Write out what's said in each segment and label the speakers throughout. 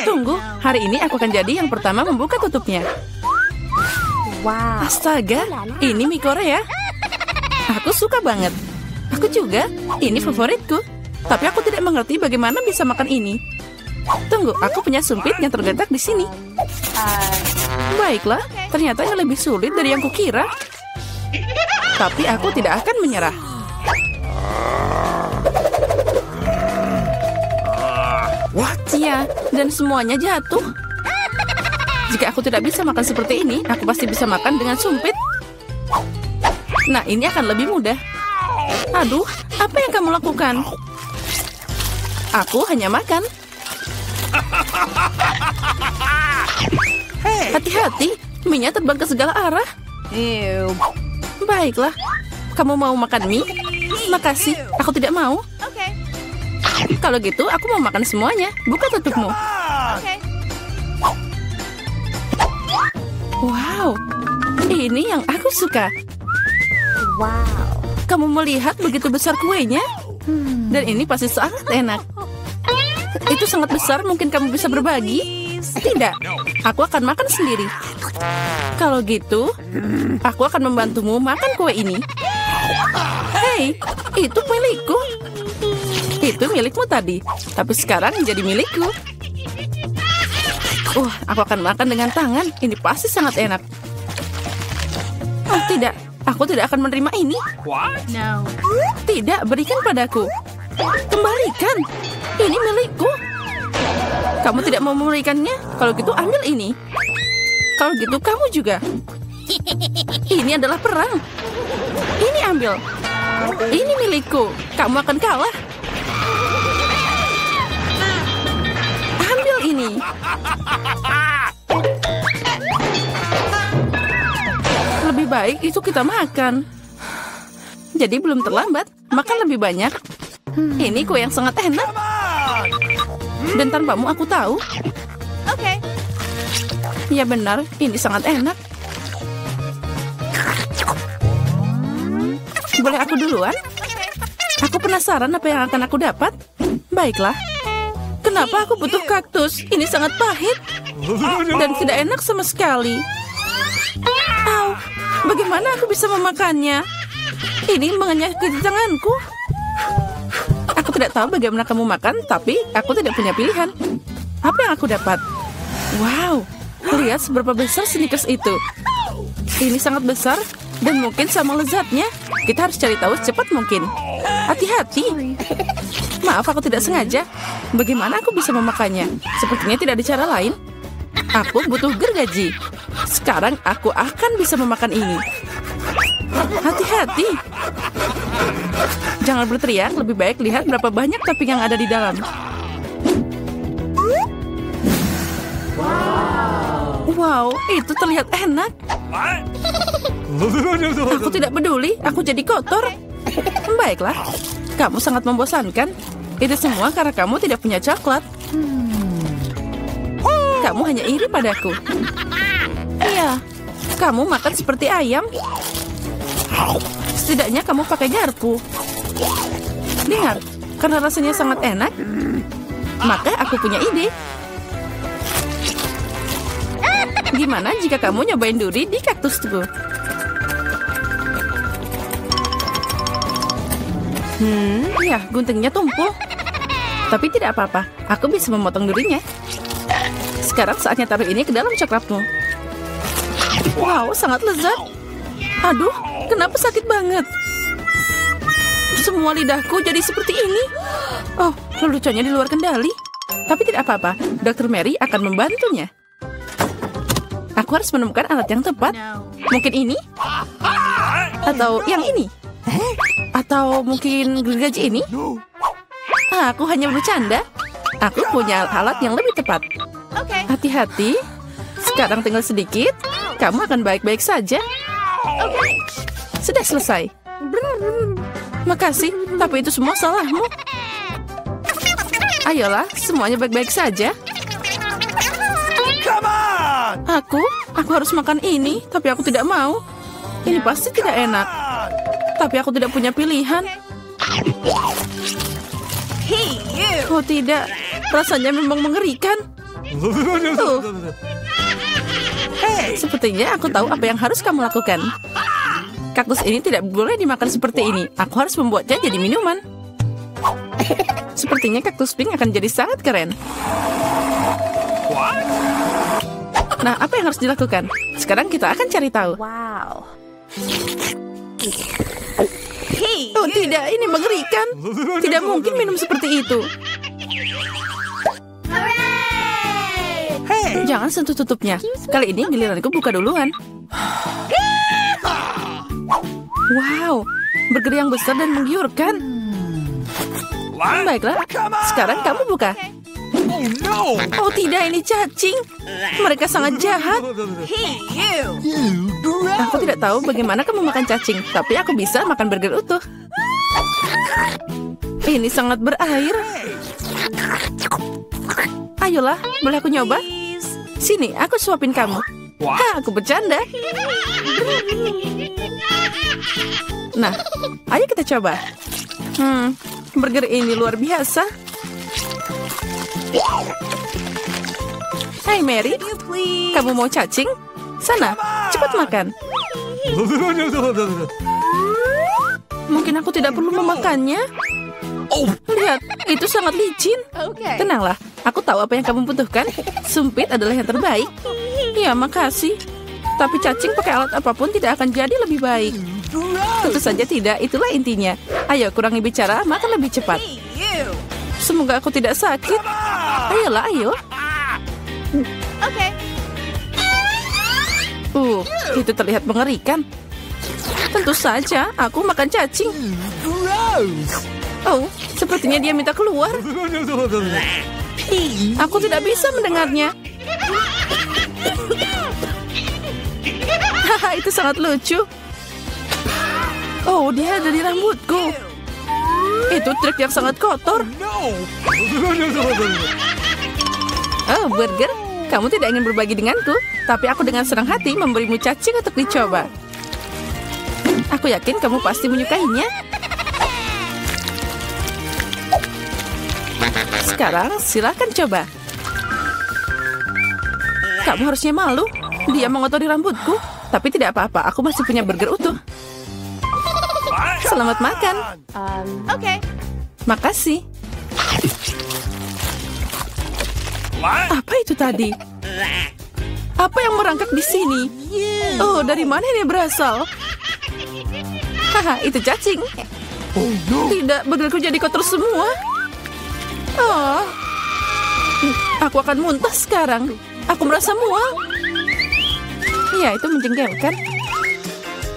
Speaker 1: Tunggu, hari ini aku akan jadi yang pertama membuka tutupnya.
Speaker 2: Wow.
Speaker 1: Astaga, ini mie Korea. Aku suka banget. Aku juga, ini favoritku. Tapi aku tidak mengerti bagaimana bisa makan ini. Tunggu, aku punya sumpit yang terletak di sini. Baiklah, ternyata ini lebih sulit dari yang kukira. Tapi aku tidak akan menyerah. Ya, dan semuanya jatuh. Jika aku tidak bisa makan seperti ini, aku pasti bisa makan dengan sumpit. Nah, ini akan lebih mudah. Aduh, apa yang kamu lakukan? Aku hanya makan. Hati-hati, mie-nya terbang ke segala arah. Baiklah, kamu mau makan mie? Makasih, aku tidak mau. Kalau gitu, aku mau makan semuanya. Buka tutupmu. Wow, ini yang aku suka.
Speaker 2: Wow.
Speaker 1: Kamu melihat begitu besar kuenya? Dan ini pasti sangat enak. Itu sangat besar, mungkin kamu bisa berbagi? Tidak, aku akan makan sendiri. Kalau gitu, aku akan membantumu makan kue ini. Hei, itu milikku. Itu milikmu tadi, tapi sekarang menjadi milikku. Aku akan makan dengan tangan. Ini pasti sangat enak. Oh tidak, aku tidak akan menerima ini.
Speaker 2: No.
Speaker 1: Tidak, berikan padaku. Kembalikan. Ini milikku. Kamu tidak mau memberikannya? Kalau gitu ambil ini. Kalau gitu kamu juga. Ini adalah perang. Ini ambil. Ini milikku. Kamu akan kalah. Ambil ini. Lebih baik itu kita makan. Jadi belum terlambat. Makan lebih banyak. Ini kue yang sangat enak. Dan tanpamu aku tahu. Ya benar, ini sangat enak. Boleh aku duluan? Aku penasaran apa yang akan aku dapat. Baiklah. Kenapa aku butuh kaktus? Ini sangat pahit. Dan tidak enak sama sekali. Au, bagaimana aku bisa memakannya? Ini mengenyah ke tanganku. Aku tidak tahu bagaimana kamu makan, tapi aku tidak punya pilihan. Apa yang aku dapat? Wow, lihat seberapa besar Snickers itu. Ini sangat besar dan mungkin sama lezatnya. Kita harus cari tahu secepat mungkin. Hati-hati. Maaf, aku tidak sengaja. Bagaimana aku bisa memakannya? Sepertinya tidak ada cara lain. Aku butuh gergaji. Sekarang aku akan bisa memakan ini. Hati-hati. Jangan berteriak, lebih baik lihat berapa banyak topping yang ada di dalam. Wow, itu terlihat enak. Aku tidak peduli, aku jadi kotor. Baiklah, kamu sangat membosankan. Itu semua karena kamu tidak punya coklat. Kamu hanya iri padaku. Iya, kamu makan seperti ayam. Setidaknya kamu pakai garpu. Dengar, karena rasanya sangat enak, maka aku punya ide. Gimana jika kamu nyobain duri di kaktusku? Ya, guntingnya tumpul. Tapi tidak apa-apa, aku bisa memotong durinya. Sekarang saatnya taruh ini ke dalam coklatmu. Wow, sangat lezat. Aduh, kenapa sakit banget? Semua lidahku jadi seperti ini. Oh, leluconnya di luar kendali. Tapi tidak apa-apa, Dr. Mary akan membantunya. Aku harus menemukan alat yang tepat. Mungkin ini? Atau yang ini? Atau mungkin gergaji ini? Aku hanya bercanda. Aku punya alat yang lebih tepat. Hati-hati. Sekarang tinggal sedikit. Kamu akan baik-baik saja. Sudah selesai. Makasih, tapi itu semua salahmu. Ayolah, semuanya baik-baik saja. Aku harus makan ini, tapi aku tidak mau. Ini pasti tidak enak. Tapi aku tidak punya pilihan. Oh tidak, rasanya memang mengerikan. Sepertinya aku tahu apa yang harus kamu lakukan. Kaktus ini tidak boleh dimakan seperti ini. Aku harus membuatnya jadi minuman. Sepertinya kaktus pink akan jadi sangat keren. Nah, apa yang harus dilakukan? Sekarang kita akan cari tahu.
Speaker 2: Wow.
Speaker 1: Oh tidak, ini mengerikan. Tidak mungkin minum seperti itu. Jangan sentuh tutupnya. Kali ini giliranku buka duluan. Wow, burger yang besar dan menggiurkan. Baiklah, sekarang kamu buka. Oh tidak, ini cacing. Mereka sangat jahat. Aku tidak tahu bagaimana kamu makan cacing, tapi aku bisa makan burger utuh. Ini sangat berair. Ayolah, boleh aku nyoba? Sini, aku suapin kamu. Hah, aku bercanda. Nah, ayo kita coba. Burger ini luar biasa. Hai Mary, kamu mau cacing? Sana, cepat makan. Mungkin aku tidak perlu memakannya. Lihat, itu sangat licin. Tenanglah, aku tahu apa yang kamu butuhkan. Sumpit adalah yang terbaik. Ya, makasih. Tapi cacing pakai alat apapun tidak akan jadi lebih baik. Tentu saja tidak, itulah intinya. Ayo, kurangi bicara, makan lebih cepat. Semoga aku tidak sakit. Ayolah, ayo. Itu terlihat mengerikan. Tentu saja, aku makan cacing. Oh, sepertinya dia minta keluar. Aku tidak bisa mendengarnya. Haha, itu sangat lucu. Oh, dia ada di rambutku. Itu trik yang sangat kotor. Oh, burger, kamu tidak ingin berbagi denganku, tapi aku dengan senang hati memberimu cacing untuk dicoba. Aku yakin kamu pasti menyukainya. Sekarang silakan coba. Kamu harusnya malu. Dia mengotori rambutku. Tapi tidak apa-apa, aku masih punya burger utuh. Selamat makan. Makasih. Apa itu tadi? Apa yang merangkak di sini? Oh, dari mana ini berasal? Haha, itu cacing. Tidak, burgerku jadi kotor semua. Oh, aku akan muntah sekarang. Aku merasa mual. Ya, itu menjengkelkan.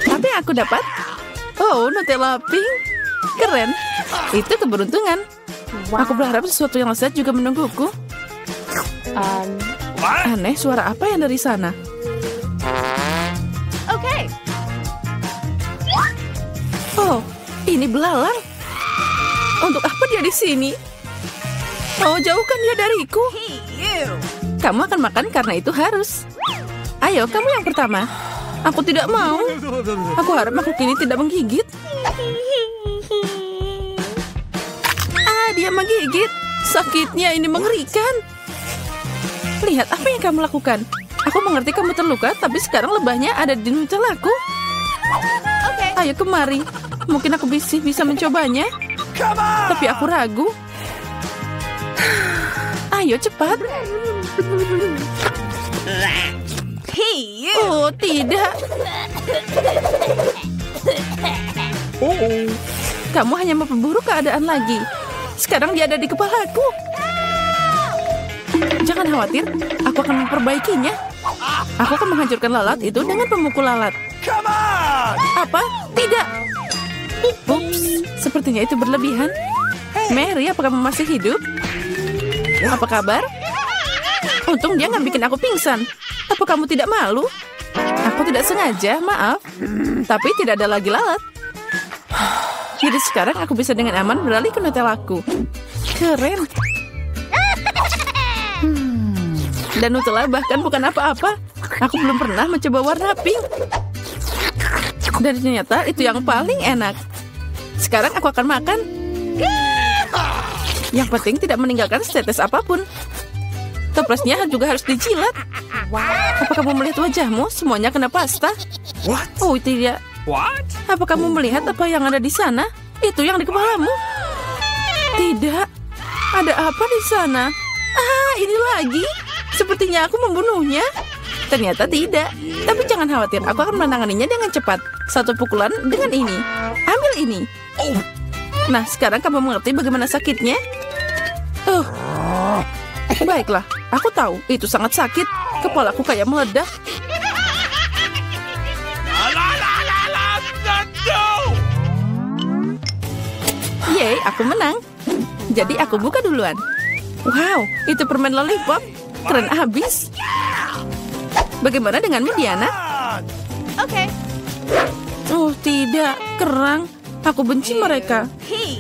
Speaker 1: Apa yang aku dapat? Oh, Nutella pink. Keren. Itu keberuntungan. Aku berharap sesuatu yang lezat juga menungguku. Aneh, suara apa yang dari sana? Oh, ini belalang. Untuk apa dia di sini? Oh, jauhkan dia dariku. Kamu akan makan karena itu harus. Ayo, kamu yang pertama. Aku tidak mau. Aku harap makhluk ini tidak menggigit. Dia menggigit. Sakitnya ini mengerikan. Lihat apa yang kamu lakukan. Aku mengerti kamu terluka, tapi sekarang lebahnya ada di Nutellaku. Ayo kemari. Mungkin aku bisa mencobanya. Tapi aku ragu. Ayo cepat. Oh, tidak. Kamu hanya memperburuk keadaan lagi. Sekarang dia ada di kepalaku. Jangan khawatir, aku akan memperbaikinya. Aku akan menghancurkan lalat itu dengan pemukul lalat. Apa? Tidak. Ups, sepertinya itu berlebihan. Mary, apakah kamu masih hidup? Apa kabar? Untung dia nggak bikin aku pingsan. Apa kamu tidak malu? Aku tidak sengaja, maaf. Tapi tidak ada lagi lalat. Jadi sekarang aku bisa dengan aman beralih ke Nutellaku. Keren. Dan Nutella bahkan bukan apa-apa. Aku belum pernah mencoba warna pink. Dan ternyata itu yang paling enak. Sekarang aku akan makan. Yang penting tidak meninggalkan setetes apapun. Toplesnya juga harus dijilat. Apa kamu melihat wajahmu? Semuanya kena pasta. Oh, tidak. Apa kamu melihat apa yang ada di sana? Itu yang di kepalamu. Tidak. Ada apa di sana? Ah, ini lagi. Sepertinya aku membunuhnya. Ternyata tidak. Tapi jangan khawatir, aku akan menanganinya dengan cepat. Satu pukulan dengan ini. Ambil ini. Nah, sekarang kamu mengerti bagaimana sakitnya? Baiklah, aku tahu itu sangat sakit. Kepalaku kayak meledak. Yeay, aku menang. Jadi aku buka duluan. Wow, itu permen lollipop. Keren abis. Bagaimana denganmu, Diana?
Speaker 2: Okay.
Speaker 1: Oh, tidak. Kerang. Aku benci mereka.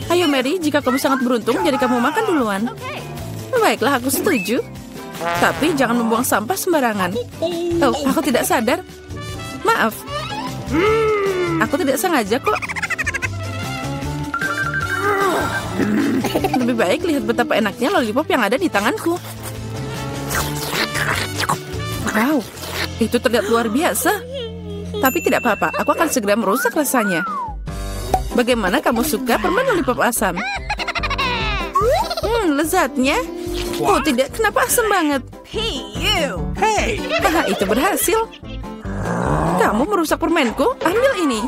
Speaker 1: Ayo, Mary. Jika kamu sangat beruntung, jadi kamu makan duluan. Baiklah, aku setuju. Tapi jangan membuang sampah sembarangan. Oh, aku tidak sadar. Maaf. Aku tidak sengaja kok. Lebih baik lihat betapa enaknya lollipop yang ada di tanganku. Wow, itu terlihat luar biasa. Tapi tidak apa-apa, aku akan segera merusak rasanya. Bagaimana kamu suka permen lollipop asam? Lezatnya. Oh tidak, kenapa asam banget? Haha, itu berhasil. Kamu merusak permenku, ambil ini.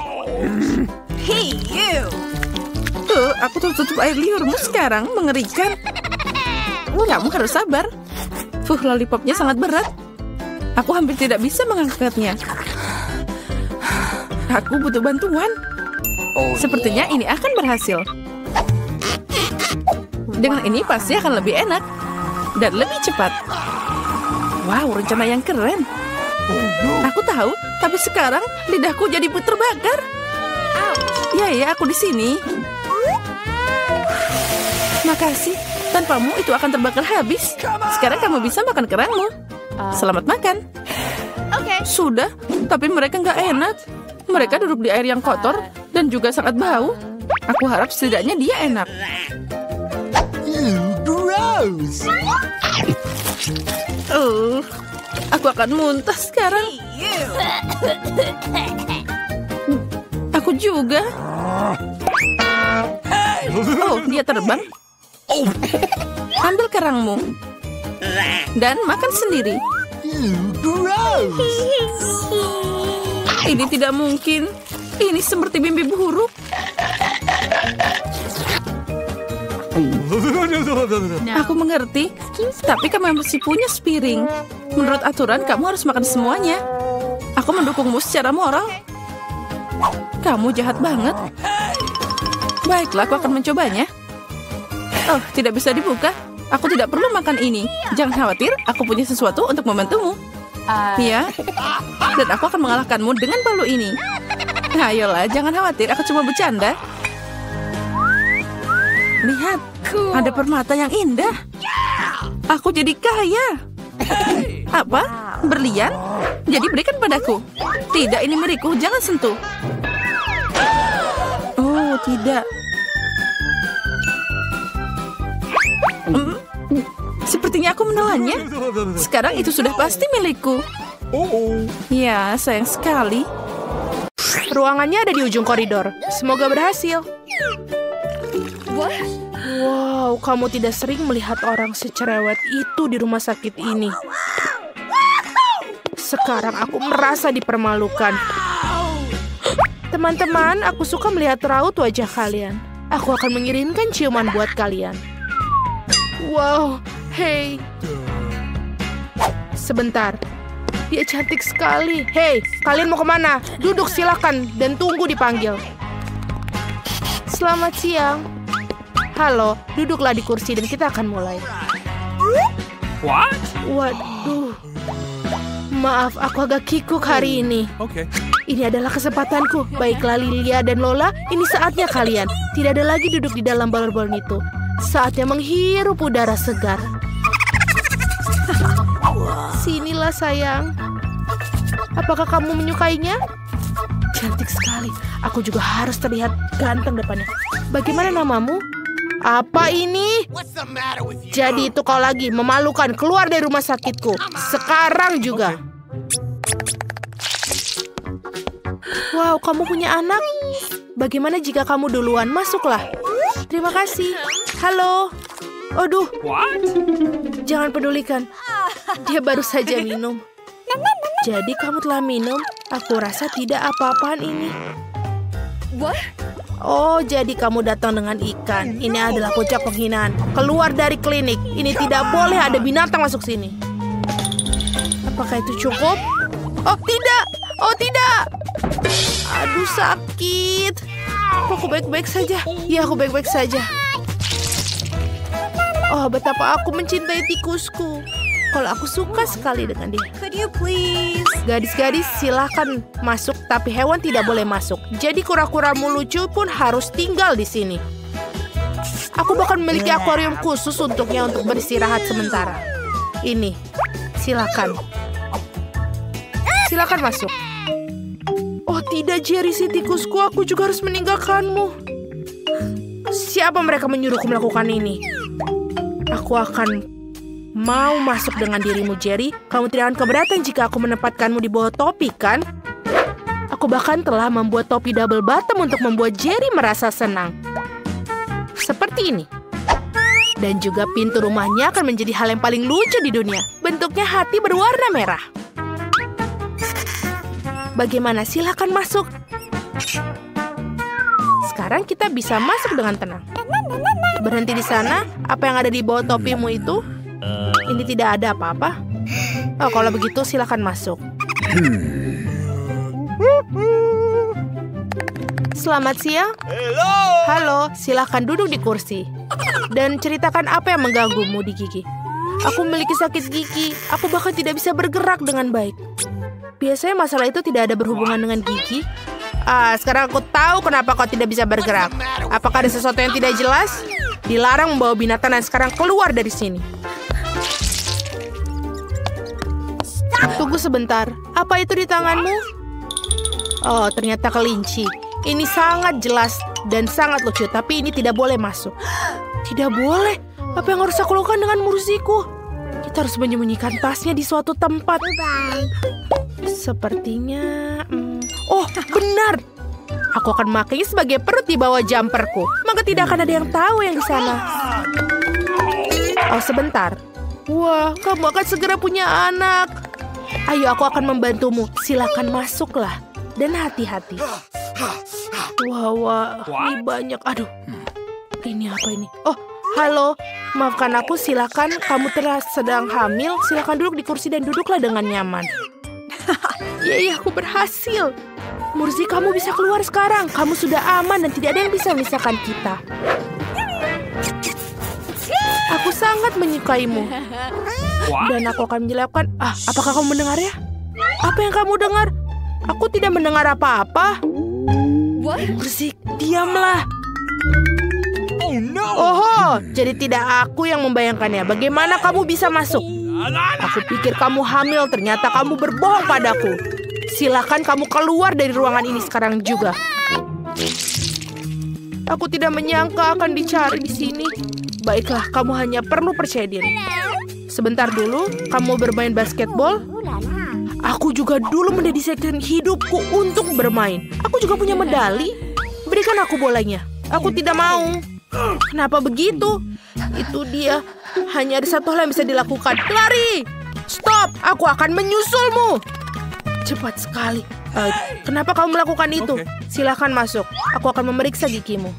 Speaker 1: Aku tutup air liurmu sekarang, mengerikan. Kamu harus sabar. Lollipopnya sangat berat. Aku hampir tidak bisa mengangkatnya. Aku butuh bantuan. Sepertinya ini akan berhasil. Dengan ini pasti akan lebih enak. Dan lebih cepat. Wow, rencana yang keren. Aku tahu, tapi sekarang lidahku jadi terbakar. Ya, aku di sini. Makasih. Tanpamu itu akan terbakar habis. Sekarang kamu bisa makan kerangmu. Selamat makan. Sudah, tapi mereka nggak enak. Mereka duduk di air yang kotor dan juga sangat bau. Aku harap setidaknya dia enak.
Speaker 3: Gross.
Speaker 1: Aku akan muntah sekarang. Aku juga. Oh, dia terbang. Ambil kerangmu. Dan makan sendiri.
Speaker 3: Gross.
Speaker 1: Ini tidak mungkin. Ini seperti mimpi buruk. Aku mengerti. Tapi kamu masih punya sepiring. Menurut aturan, kamu harus makan semuanya. Aku mendukungmu secara moral. Kamu jahat banget. Baiklah, aku akan mencobanya. Oh, tidak bisa dibuka. Aku tidak perlu makan ini. Jangan khawatir, aku punya sesuatu untuk membantumu. Ya, dan aku akan mengalahkanmu dengan palu ini. Ayolah, jangan khawatir, aku cuma bercanda. Lihat, ada permata yang indah. Aku jadi kaya. Apa? Berlian? Jadi berikan padaku. Tidak, ini milikku, jangan sentuh. Oh, tidak. Sepertinya aku menelannya. Sekarang itu sudah pasti milikku. Ya, sayang sekali.
Speaker 4: Ruangannya ada di ujung koridor. Semoga berhasil. Wow, kamu tidak sering melihat orang secerewet itu di rumah sakit ini. Sekarang aku merasa dipermalukan. Teman-teman, aku suka melihat raut wajah kalian. Aku akan mengirimkan ciuman buat kalian. Wow, hey. Sebentar. Dia cantik sekali. Hey, kalian mau kemana? Duduk silakan dan tunggu dipanggil. Selamat siang. Halo, duduklah di kursi dan kita akan mulai.
Speaker 3: What?
Speaker 4: Waduh. Maaf, aku agak kikuk hari ini.
Speaker 3: Okay.
Speaker 4: Ini adalah kesempatanku. Baiklah Lilia dan Lola, ini saatnya kalian. Tidak ada lagi duduk di dalam balon-balon itu. Saatnya menghirup udara segar. Sinilah sayang. Apakah kamu menyukainya? Cantik sekali. Aku juga harus terlihat ganteng depannya. Bagaimana namamu? Apa ini? Jadi itu kau lagi, memalukan, keluar dari rumah sakitku. Sekarang juga. Wow, kamu punya anak? Bagaimana jika kamu duluan? Masuklah. Terima kasih. Halo. Aduh,
Speaker 3: What?
Speaker 4: jangan pedulikan. Dia baru saja minum. Jadi kamu telah minum? Aku rasa tidak apa-apaan ini. Oh, jadi kamu datang dengan ikan. Ini adalah puncak penghinaan. Keluar dari klinik. Ini tidak boleh ada binatang masuk sini. Apakah itu cukup? Oh, tidak. Oh, tidak. Aduh, sakit. Kok aku baik-baik saja? Ya, aku baik-baik saja. Oh, betapa aku mencintai tikusku. Kalau aku suka sekali dengan dia.
Speaker 2: Could you please?
Speaker 4: Gadis-gadis silahkan masuk, tapi hewan tidak boleh masuk. Jadi kura-kuramu lucu pun harus tinggal di sini. Aku bahkan memiliki akuarium khusus untuknya untuk beristirahat sementara. Ini, silakan. Silakan masuk. Oh tidak, Jerry, si tikusku, aku juga harus meninggalkanmu. Siapa mereka menyuruhku melakukan ini? Aku akan mau masuk dengan dirimu, Jerry. Kamu tidak akan keberatan jika aku menempatkanmu di bawah topi, kan? Aku bahkan telah membuat topi double bottom untuk membuat Jerry merasa senang. Seperti ini. Dan juga pintu rumahnya akan menjadi hal yang paling lucu di dunia. Bentuknya hati berwarna merah. Bagaimana? Silakan masuk. Sekarang kita bisa masuk dengan tenang. Berhenti di sana. Apa yang ada di bawah topimu itu? Ini tidak ada apa-apa. Oh, kalau begitu silakan masuk. Selamat siang. Halo, silakan duduk di kursi. Dan ceritakan apa yang mengganggumu di gigi. Aku memiliki sakit gigi. Aku bahkan tidak bisa bergerak dengan baik. Biasanya masalah itu tidak ada berhubungan dengan gigi. Sekarang aku tahu kenapa kau tidak bisa bergerak. Apakah ada sesuatu yang tidak jelas? Dilarang membawa binatang dan sekarang keluar dari sini. Tunggu sebentar. Apa itu di tanganmu? Oh, ternyata kelinci. Ini sangat jelas dan sangat lucu, tapi ini tidak boleh masuk. Tidak boleh? Apa yang harus aku lakukan dengan Mursiku? Kita harus menyembunyikan tasnya di suatu tempat. Sepertinya... Oh, benar. Aku akan memakainya sebagai perut di bawah jumperku. Maka tidak akan ada yang tahu yang di sana. Oh, sebentar. Wah, kamu akan segera punya anak. Ayo, aku akan membantumu. Silakan masuklah. Dan hati-hati. Wah, ini banyak. Aduh, ini apa ini? Oh, halo. Maafkan aku, silakan. Kamu sedang hamil. Silakan duduk di kursi dan duduklah dengan nyaman. Yeay, aku berhasil. Mursi, kamu bisa keluar sekarang. Kamu sudah aman dan tidak ada yang bisa memisahkan kita. Aku sangat menyukaimu. Dan aku akan menjelaskan. Apakah kamu mendengarnya? Apa yang kamu dengar? Aku tidak mendengar apa-apa. Mursi, diamlah. Oh, jadi tidak aku yang membayangkannya. Bagaimana kamu bisa masuk? Aku pikir kamu hamil, ternyata kamu berbohong padaku. Silakan kamu keluar dari ruangan ini sekarang juga. Aku tidak menyangka akan dicari di sini. Baiklah, kamu hanya perlu percaya diri. Sebentar dulu, kamu bermain basketball? Aku juga dulu mendedikasikan hidupku untuk bermain. Aku juga punya medali. Berikan aku bolanya. Aku tidak mau. Kenapa begitu? Itu dia. Hanya ada satu hal yang bisa dilakukan. Lari! Stop! Aku akan menyusulmu. Cepat sekali. Kenapa kamu melakukan itu? Silakan masuk. Aku akan memeriksa gigimu.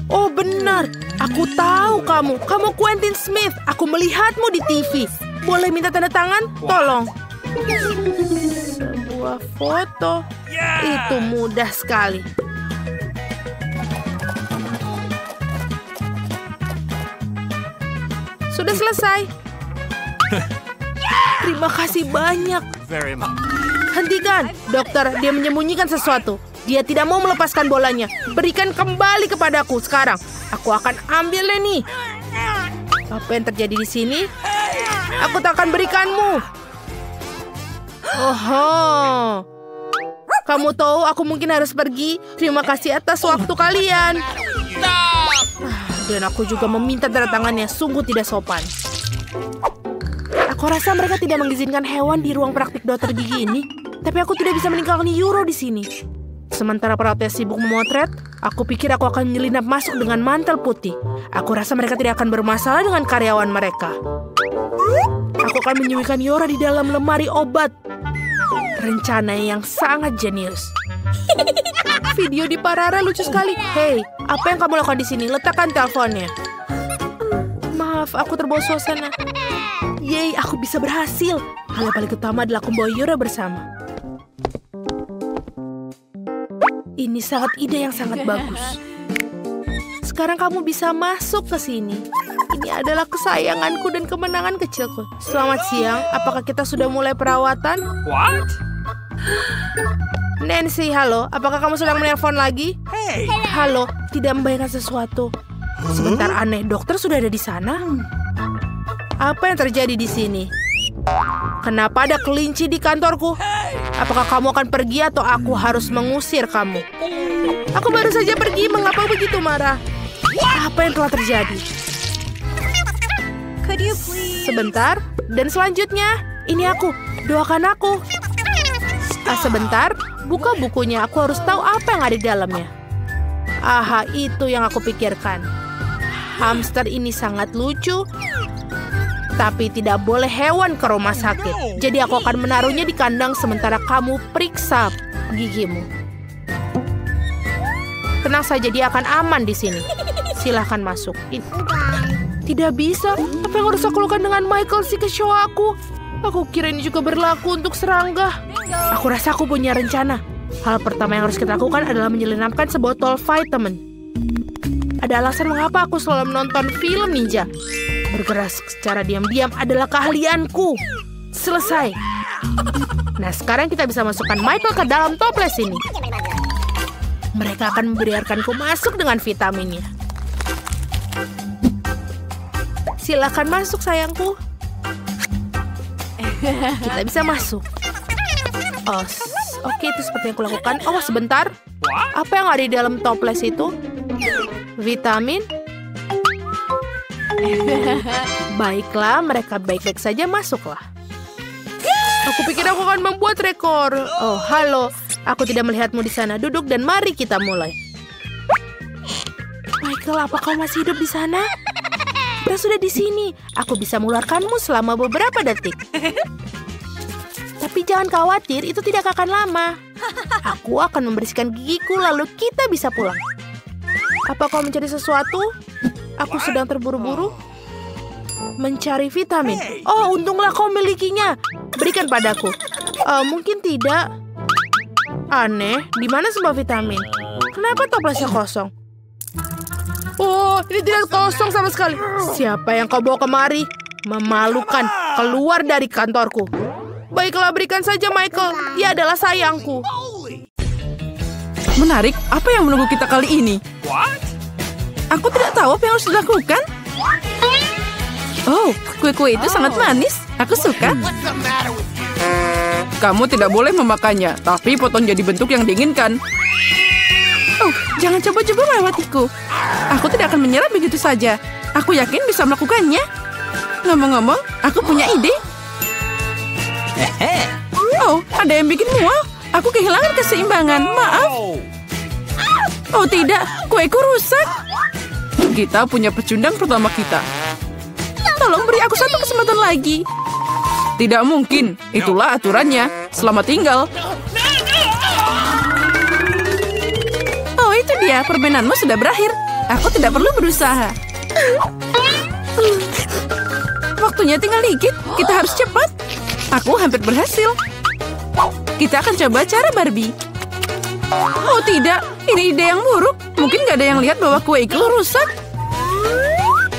Speaker 4: Oh benar. Aku tahu kamu. Kamu Quentin Smith. Aku melihatmu di TV. Boleh minta tanda tangan? Tolong. Sebuah foto. Itu mudah sekali. Sudah selesai. Terima kasih banyak. Hentikan, dokter. Dia menyembunyikan sesuatu. Dia tidak mau melepaskan bolanya. Berikan kembali kepadaku sekarang. Aku akan ambilnya nih. Apa yang terjadi di sini? Aku tak akan berikanmu. Oh, kamu tahu aku mungkin harus pergi. Terima kasih atas waktu kalian. Dan aku juga meminta tanda tangannya, sungguh tidak sopan. Aku rasa mereka tidak mengizinkan hewan di ruang praktik dokter gigi ini. Tapi aku tidak bisa meninggalkan Euro di sini. Sementara perawatnya sibuk memotret, aku pikir aku akan menyelinap masuk dengan mantel putih. Aku rasa mereka tidak akan bermasalah dengan karyawan mereka. Aku akan menyembunyikan Yora di dalam lemari obat. Rencana yang sangat jenius. Video di Parara lucu sekali. Hei, apa yang kamu lakukan di sini? Letakkan teleponnya. Maaf, aku terbawa suasana. Yeay, aku bisa berhasil. Hal yang paling utama adalah aku membawa Yora bersama. Ini sangat ide yang sangat bagus. Sekarang kamu bisa masuk ke sini. Ini adalah kesayanganku dan kemenangan kecilku. Selamat siang, apakah kita sudah mulai perawatan?
Speaker 3: What?
Speaker 4: Nancy, halo. Apakah kamu sedang menelpon lagi?
Speaker 3: Hey.
Speaker 4: Halo, tidak membayangkan sesuatu. Sebentar, aneh. Dokter sudah ada di sana? Apa yang terjadi di sini? Kenapa ada kelinci di kantorku? Apakah kamu akan pergi atau aku harus mengusir kamu? Aku baru saja pergi. Mengapa begitu marah? Apa yang telah terjadi? Sebentar. Dan selanjutnya, ini aku. Doakan aku. Sebentar. Buka bukunya. Aku harus tahu apa yang ada di dalamnya. Aha, itu yang aku pikirkan. Hamster ini sangat lucu. Tapi tidak boleh hewan ke rumah sakit. Jadi aku akan menaruhnya di kandang sementara kamu periksa gigimu. Tenang saja, dia akan aman di sini. Silahkan masuk. Tidak bisa. Apa yang harus aku lakukan dengan Michael si kecoa aku? Aku kira ini juga berlaku untuk serangga. Aku rasa aku punya rencana. Hal pertama yang harus kita lakukan adalah menyelinapkan sebotol vitamin. Ada alasan mengapa aku selalu menonton film ninja. Bergerak secara diam-diam adalah keahlianku. Selesai. Nah, sekarang kita bisa masukkan Michael ke dalam toples ini. Mereka akan membiarkanku masuk dengan vitaminnya. Silakan masuk, sayangku. Kita bisa masuk. Oh, oke, itu seperti yang aku lakukan. Oh, sebentar. Apa yang ada di dalam toples itu? Vitamin? Baiklah, mereka baik-baik saja, masuklah. Aku pikir aku akan membuat rekor. Oh, halo. Aku tidak melihatmu di sana. Duduk dan mari kita mulai. Michael, apa kau masih hidup di sana? Kita sudah di sini. Aku bisa mengeluarkanmu selama beberapa detik. Tapi jangan khawatir, itu tidak akan lama. Aku akan membersihkan gigiku lalu kita bisa pulang. Apa kau mencari sesuatu? Aku sedang terburu-buru mencari vitamin. Oh, untunglah kau milikinya. Berikan padaku. Mungkin tidak. Aneh, di mana semua vitamin? Kenapa toplesnya kosong? Oh, ini tidak kosong sama sekali. Siapa yang kau bawa kemari? Memalukan. Keluar dari kantorku. Baiklah, berikan saja Michael. Dia adalah sayangku.
Speaker 1: Menarik, apa yang menunggu kita kali ini?
Speaker 3: What?
Speaker 1: Aku tidak tahu apa yang harus dilakukan. Oh, kue-kue itu sangat manis. Aku suka. Kamu tidak boleh memakannya, tapi potong jadi bentuk yang diinginkan. Oh, jangan coba-coba melewatiku. Aku tidak akan menyerah begitu saja. Aku yakin bisa melakukannya. Ngomong-ngomong, aku punya ide. Oh, ada yang bikin mual. Aku kehilangan keseimbangan. Maaf. Oh tidak, kueku rusak. Kita punya pecundang pertama kita. Tolong beri aku satu kesempatan lagi. Tidak mungkin, itulah aturannya. Selamat tinggal. Oh, itu dia, permainanmu sudah berakhir. Aku tidak perlu berusaha. Waktunya tinggal dikit, kita harus cepat. Aku hampir berhasil. Kita akan coba cara Barbie. Oh tidak, ini ide yang buruk. Mungkin gak ada yang lihat bahwa kueku rusak.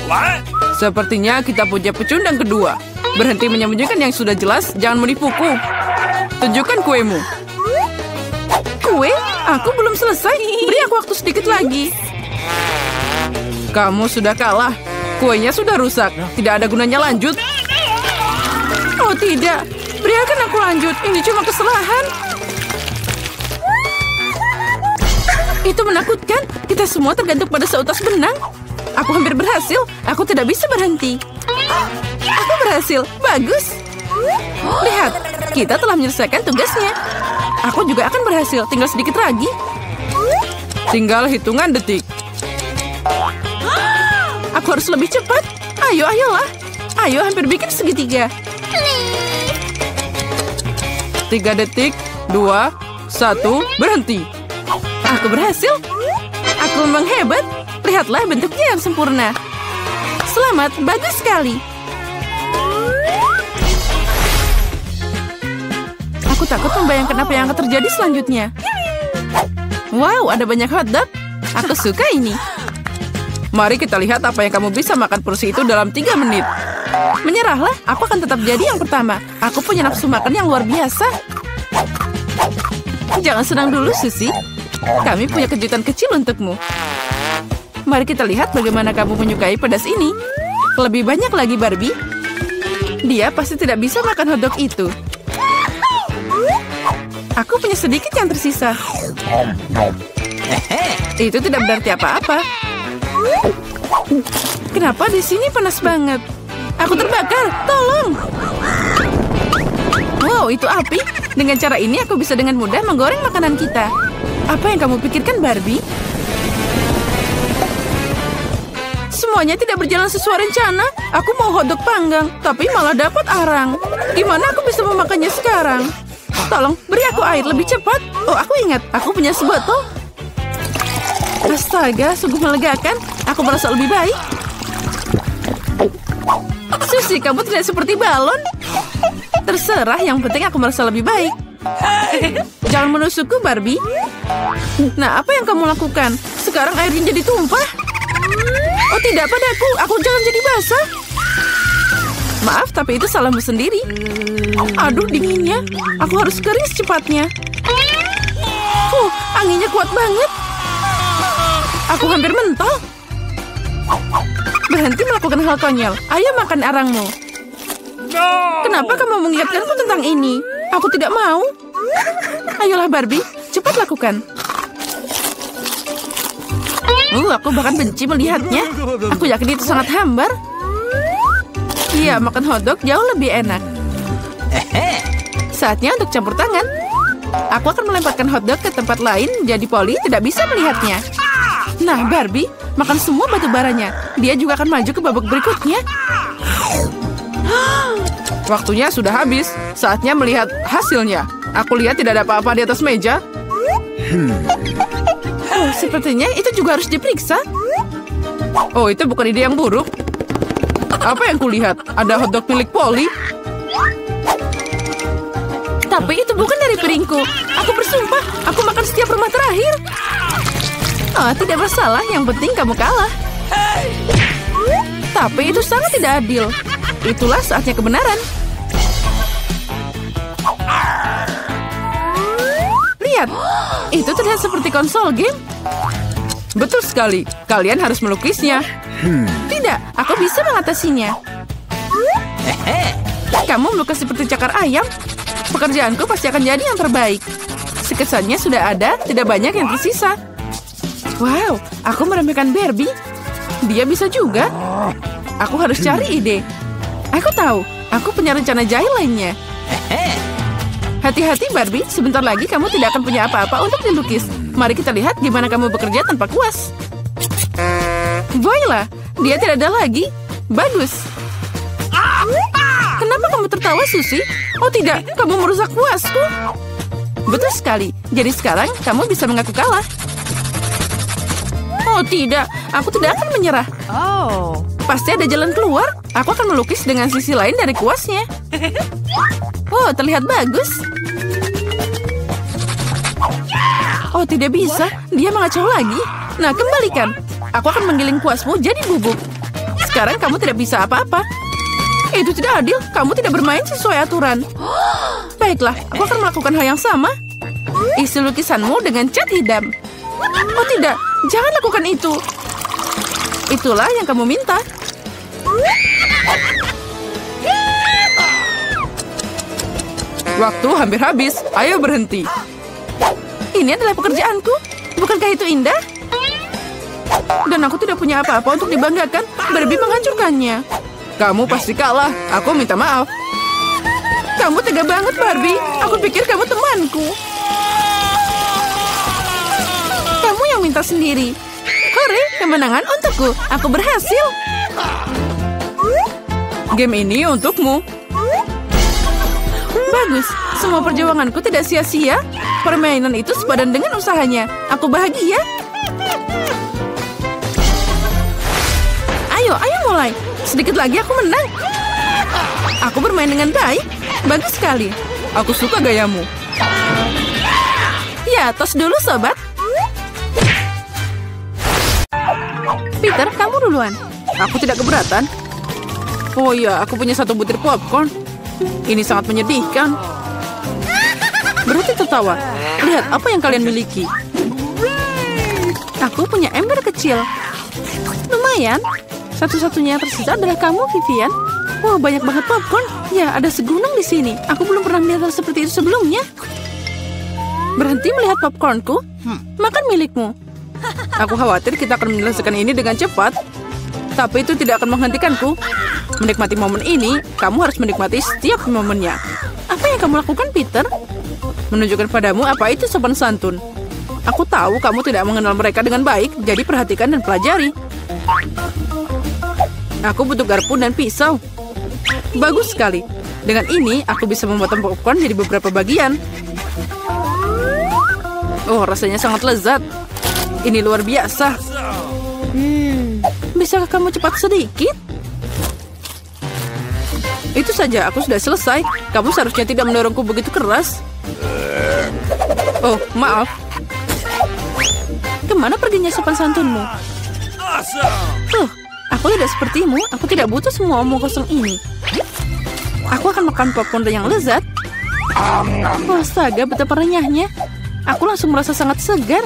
Speaker 3: What?
Speaker 1: Sepertinya kita punya pecundang kedua. Berhenti menyembunyikan yang sudah jelas, jangan menipuku. Tunjukkan kuemu. Kue? Aku belum selesai. Beri aku waktu sedikit lagi. Kamu sudah kalah. Kuenya sudah rusak. Tidak ada gunanya lanjut. Oh tidak, biarkan aku lanjut. Ini cuma kesalahan. Itu menakutkan. Kita semua tergantung pada seutas benang. Aku hampir berhasil. Aku tidak bisa berhenti. Aku berhasil. Bagus. Lihat, kita telah menyelesaikan tugasnya. Aku juga akan berhasil. Tinggal sedikit lagi. Tinggal hitungan detik. Aku harus lebih cepat. Ayolah. Ayo, hampir bikin segitiga. 3 detik, 2, 1, berhenti. Aku berhasil. Aku memang hebat. Lihatlah bentuknya yang sempurna. Selamat, bagus sekali. Aku takut membayangkan apa yang akan terjadi selanjutnya. Wow, ada banyak hotdog. Aku suka ini. Mari kita lihat apa yang kamu bisa makan porsi itu dalam 3 menit. Menyerahlah, aku akan tetap jadi yang pertama. Aku punya nafsu makan yang luar biasa. Jangan senang dulu, Susie. Kami punya kejutan kecil untukmu. Mari kita lihat bagaimana kamu menyukai pedas ini. Lebih banyak lagi, Barbie. Dia pasti tidak bisa makan hotdog itu. Aku punya sedikit yang tersisa. Itu tidak berarti apa-apa. Kenapa di sini panas banget? Aku terbakar, tolong! Wow, itu api. Dengan cara ini aku bisa dengan mudah menggoreng makanan kita. Apa yang kamu pikirkan, Barbie? Semuanya tidak berjalan sesuai rencana. Aku mau hotdog panggang, tapi malah dapat arang. Gimana aku bisa memakannya sekarang? Tolong, beri aku air lebih cepat. Oh, aku ingat. Aku punya sebotol. Astaga, sungguh melegakan. Aku merasa lebih baik. Susie, kamu terlihat seperti balon. Terserah, yang penting aku merasa lebih baik. Jangan menusukku, Barbie. Nah, apa yang kamu lakukan? Sekarang airnya jadi tumpah. Oh tidak, padaku. Aku jangan jadi basah. Maaf, tapi itu salahmu sendiri. Aduh, dinginnya. Aku harus kering secepatnya. Anginnya kuat banget. Aku hampir mental. Berhenti melakukan hal konyol. Ayo makan arangmu. Kenapa kamu mengingatkanku tentang ini? Aku tidak mau. Ayolah, Barbie. Cepat lakukan. Aku bahkan benci melihatnya. Aku yakin itu sangat hambar. Iya, makan hotdog jauh lebih enak. Saatnya untuk campur tangan. Aku akan melemparkan hotdog ke tempat lain, jadi Polly tidak bisa melihatnya. Nah, Barbie, makan semua batu baranya. Dia juga akan maju ke babak berikutnya. Waktunya sudah habis. Saatnya melihat hasilnya. Aku lihat tidak ada apa-apa di atas meja. Sepertinya itu juga harus diperiksa. Oh, itu bukan ide yang buruk. Apa yang kulihat? Ada hotdog milik Polly. Tapi itu bukan dari piringku. Aku bersumpah, aku makan setiap rumah terakhir. Oh, tidak masalah. Yang penting kamu kalah. Tapi itu sangat tidak adil. Itulah saatnya kebenaran. Lihat, itu terlihat seperti konsol game. Betul sekali. Kalian harus melukisnya. Tidak, aku bisa mengatasinya. Kamu melukis seperti cakar ayam. Pekerjaanku pasti akan jadi yang terbaik. Sekesannya sudah ada, tidak banyak yang tersisa. Wow, aku meremehkan Barbie. Dia bisa juga. Aku harus cari ide. Aku tahu, aku punya rencana jahil lainnya. Hati-hati, Barbie. Sebentar lagi kamu tidak akan punya apa-apa untuk dilukis. Mari kita lihat gimana kamu bekerja tanpa kuas. Voila, dia tidak ada lagi. Bagus. Kenapa kamu tertawa, Susie? Oh tidak, kamu merusak kuasku. Betul sekali. Jadi sekarang kamu bisa mengaku kalah. Oh tidak, aku tidak akan menyerah.
Speaker 2: Oh.
Speaker 1: Pasti ada jalan keluar. Aku akan melukis dengan sisi lain dari kuasnya. Oh, terlihat bagus. Oh, tidak bisa. Dia mengacau lagi. Nah, kembalikan. Aku akan menggiling kuasmu jadi bubuk. Sekarang kamu tidak bisa apa-apa. Itu tidak adil. Kamu tidak bermain sesuai aturan. Baiklah, aku akan melakukan hal yang sama. Isi lukisanmu dengan cat hitam. Oh tidak, jangan lakukan itu. Itulah yang kamu minta. Waktu hampir habis. Ayo berhenti. Ini adalah pekerjaanku. Bukankah itu indah? Dan aku tidak punya apa-apa untuk dibanggakan. Barbie menghancurkannya. Kamu pasti kalah. Aku minta maaf. Kamu tega banget, Barbie. Aku pikir kamu temanku. Kamu yang minta sendiri. Hore, kemenangan untukku. Aku berhasil. Game ini untukmu. Bagus. Semua perjuanganku tidak sia-sia. Permainan itu sepadan dengan usahanya. Aku bahagia. Ayo mulai. Sedikit lagi aku menang. Aku bermain dengan baik. Bagus sekali. Aku suka gayamu. Ya, tos dulu, sobat. Peter, kamu duluan. Aku tidak keberatan. Oh iya, aku punya 1 butir popcorn. Ini sangat menyedihkan. Berhenti tertawa. Lihat apa yang kalian miliki. Aku punya ember kecil. Lumayan. Satu-satunya yang tersisa adalah kamu, Vivian. Wah, banyak banget popcorn. Ya, ada segunung di sini. Aku belum pernah melihat hal seperti itu sebelumnya. Berhenti melihat popcornku. Makan milikmu. Aku khawatir kita akan menyelesaikan ini dengan cepat. Tapi itu tidak akan menghentikanku. Menikmati momen ini, kamu harus menikmati setiap momennya. Apa yang kamu lakukan, Peter? Menunjukkan padamu apa itu sopan santun. Aku tahu kamu tidak mengenal mereka dengan baik, jadi perhatikan dan pelajari. Aku butuh garpu dan pisau. Bagus sekali. Dengan ini, aku bisa memotong popcorn jadi beberapa bagian. Oh, rasanya sangat lezat. Ini luar biasa. Bisakah kamu cepat sedikit? Itu saja, aku sudah selesai. Kamu seharusnya tidak mendorongku begitu keras. Oh, maaf. Kemana perginya sopan santunmu? Aku tidak sepertimu. Aku tidak butuh semua omong kosong ini. Aku akan makan popcorn yang lezat. Oh, astaga, betapa renyahnya. Aku langsung merasa sangat segar.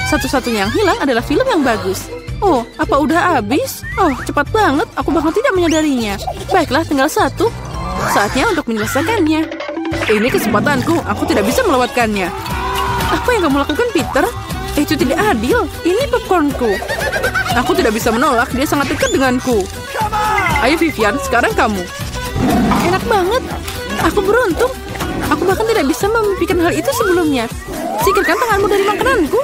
Speaker 1: Satu-satunya yang hilang adalah film yang bagus. Oh, apa udah habis? Oh, cepat banget. Aku bahkan tidak menyadarinya. Baiklah, tinggal 1. Saatnya untuk menyelesaikannya. Ini kesempatanku. Aku tidak bisa melewatkannya. Apa yang kamu lakukan, Peter? Itu tidak adil. Ini popcornku. Aku tidak bisa menolak. Dia sangat dekat denganku. Ayo, Vivian. Sekarang kamu. Enak banget. Aku beruntung. Aku bahkan tidak bisa memimpikan hal itu sebelumnya. Singkirkan tanganmu dari makananku.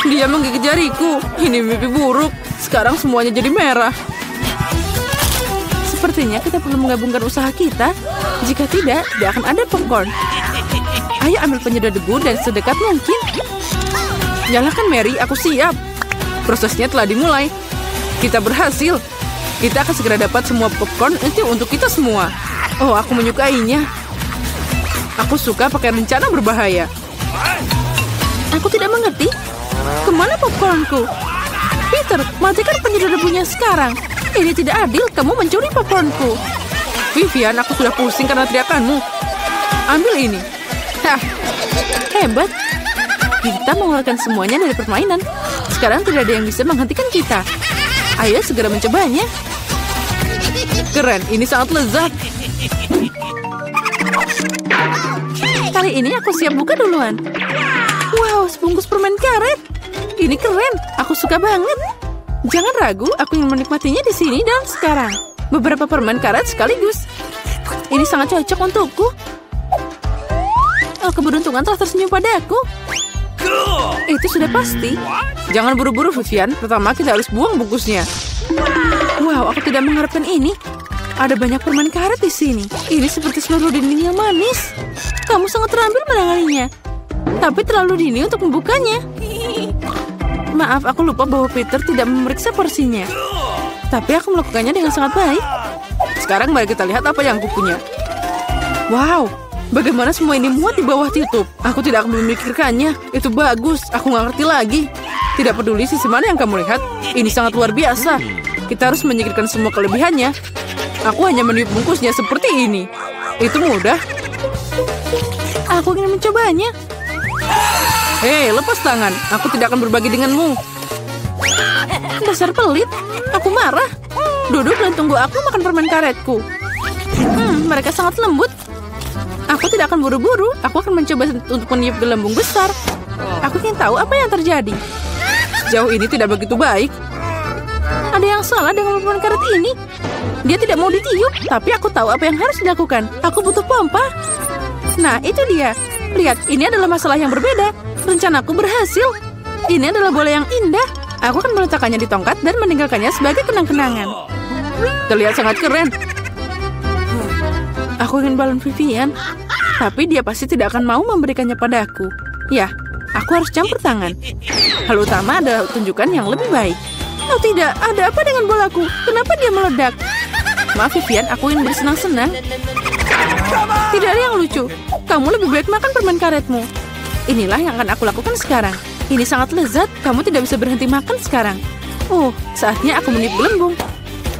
Speaker 1: Dia menggigit jariku. Ini mimpi buruk. Sekarang semuanya jadi merah. Sepertinya kita perlu menggabungkan usaha kita. Jika tidak akan ada popcorn. Ayo ambil penyedot debu dan sedekat mungkin. Nyalakan Mary, aku siap. Prosesnya telah dimulai. Kita berhasil. Kita akan segera dapat semua popcorn itu untuk kita semua. Oh, aku menyukainya. Aku suka pakai rencana berbahaya. Aku tidak mengerti. Kemana popcornku? Peter, matikan penyedot debunya sekarang. Ini tidak adil, kamu mencuri popcornku. Vivian, aku sudah pusing karena teriakanmu. Ambil ini. Hah, hebat. Kita mengeluarkan semuanya dari permainan. Sekarang tidak ada yang bisa menghentikan kita. Ayo segera mencobanya. Keren, ini sangat lezat. Kali ini aku siap buka duluan. Wow, sebungkus permen karet. Ini keren, aku suka banget. Jangan ragu, aku ingin menikmatinya di sini dan sekarang. Beberapa permen karet sekaligus. Ini sangat cocok untukku. Oh, keberuntungan telah tersenyum padaku. Itu sudah pasti. Jangan buru-buru, Vivian. Pertama kita harus buang bungkusnya. Wow, aku tidak mengharapkan ini. Ada banyak permen karet di sini. Ini seperti seluruh dinding yang manis. Kamu sangat terampil menanganinya. Tapi terlalu dini untuk membukanya. Maaf, aku lupa bahwa Peter tidak memeriksa porsinya. Tapi aku melakukannya dengan sangat baik. Sekarang mari kita lihat apa yang aku punya. Wow, bagaimana semua ini muat di bawah tutup. Aku tidak akan memikirkannya. Itu bagus, aku nggak ngerti lagi. Tidak peduli sisi mana yang kamu lihat. Ini sangat luar biasa. Kita harus menyingkirkan semua kelebihannya. Aku hanya meniup bungkusnya seperti ini. Itu mudah. Aku ingin mencobanya. Hei, lepas tangan. Aku tidak akan berbagi denganmu. Dasar pelit. Aku marah. Duduk dan tunggu aku makan permen karetku. Mereka sangat lembut. Aku tidak akan buru-buru. Aku akan mencoba untuk meniup gelembung besar. Aku ingin tahu apa yang terjadi. Sejauh ini tidak begitu baik. Ada yang salah dengan permen karet ini. Dia tidak mau ditiup, tapi aku tahu apa yang harus dilakukan. Aku butuh pompa. Nah, itu dia. Lihat, ini adalah masalah yang berbeda. Rencanaku berhasil. Ini adalah bola yang indah. Aku akan meletakkannya di tongkat dan meninggalkannya sebagai kenang-kenangan. Terlihat sangat keren. Aku ingin balon Vivian, tapi dia pasti tidak akan mau memberikannya padaku. Ya, aku harus campur tangan. Hal utama adalah tunjukkan yang lebih baik. Oh tidak, ada apa dengan bolaku? Kenapa dia meledak? Maaf Vivian, aku ingin bersenang-senang. Tidak ada yang lucu. Kamu lebih baik makan permen karetmu. Inilah yang akan aku lakukan sekarang. Ini sangat lezat, kamu tidak bisa berhenti makan sekarang. Oh, saatnya aku meniup gelembung.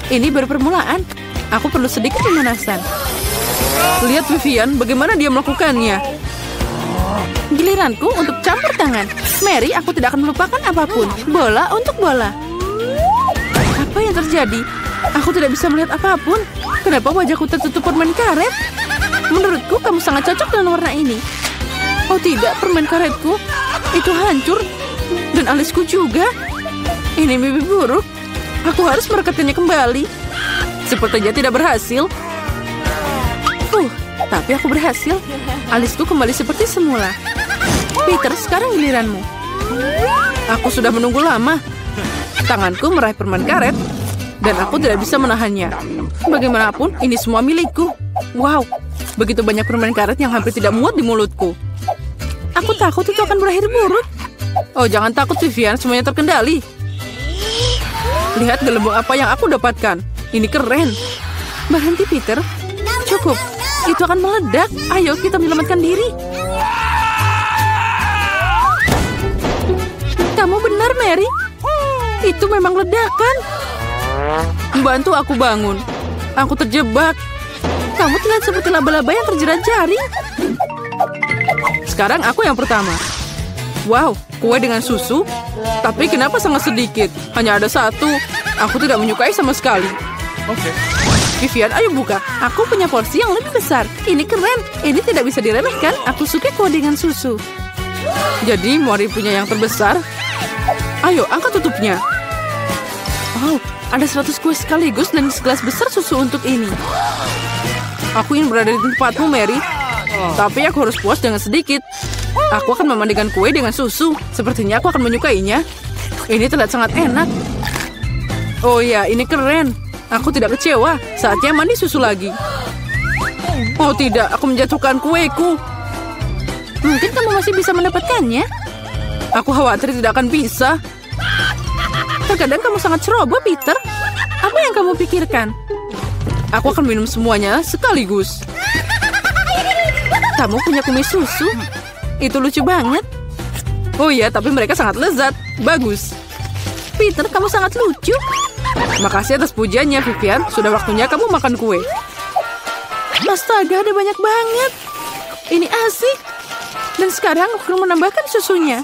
Speaker 1: Ini baru permulaan. Aku perlu sedikit pemanasan. Lihat Vivian, bagaimana dia melakukannya. Giliranku untuk campur tangan. Mary, aku tidak akan melupakan apapun. Bola untuk bola. Apa yang terjadi? Aku tidak bisa melihat apapun. Kenapa wajahku tertutup permen karet? Menurutku kamu sangat cocok dengan warna ini. Oh tidak, permen karetku itu hancur. Dan alisku juga. Ini mimpi buruk. Aku harus merekatkannya kembali. Sepertinya tidak berhasil. Tapi aku berhasil. Alisku kembali seperti semula. Peter, sekarang giliranmu. Aku sudah menunggu lama. Tanganku meraih permen karet. Dan aku tidak bisa menahannya. Bagaimanapun, ini semua milikku. Wow, begitu banyak permen karet yang hampir tidak muat di mulutku. Aku takut itu akan berakhir buruk. Oh, jangan takut Vivian, semuanya terkendali. Lihat gelembung apa yang aku dapatkan. Ini keren. Berhenti Peter. Cukup. Itu akan meledak. Ayo kita menyelamatkan diri. Kamu benar, Mary. Itu memang ledakan. Bantu aku bangun. Aku terjebak. Kamu terlihat seperti laba-laba yang terjerat jaring. Sekarang aku yang pertama. Wow, kue dengan susu. Tapi kenapa sangat sedikit? Hanya ada satu. Aku tidak menyukai sama sekali.
Speaker 3: Oke.
Speaker 1: Vivian, ayo buka. Aku punya porsi yang lebih besar. Ini keren. Ini tidak bisa diremehkan. Aku suka kue dengan susu. Jadi, Mori punya yang terbesar. Ayo, angkat tutupnya. Wow, ada 100 kue sekaligus dan segelas besar susu untuk ini. Aku ingin berada di tempatmu, Mary. Tapi aku harus puas dengan sedikit. Aku akan memandikan kue dengan susu. Sepertinya aku akan menyukainya. Ini terlihat sangat enak. Oh ya, ini keren. Aku tidak kecewa. Saatnya mandi susu lagi. Oh tidak, aku menjatuhkan kueku. Mungkin kamu masih bisa mendapatkannya. Aku khawatir tidak akan bisa. Terkadang kamu sangat ceroboh, Peter. Apa yang kamu pikirkan? Aku akan minum semuanya sekaligus. Kamu punya kumis susu? Itu lucu banget. Oh iya, tapi mereka sangat lezat. Bagus. Peter, kamu sangat lucu. Makasih atas pujiannya, Vivian. Sudah waktunya kamu makan kue. Astaga, ada banyak banget. Ini asik. Dan sekarang aku akan menambahkan susunya.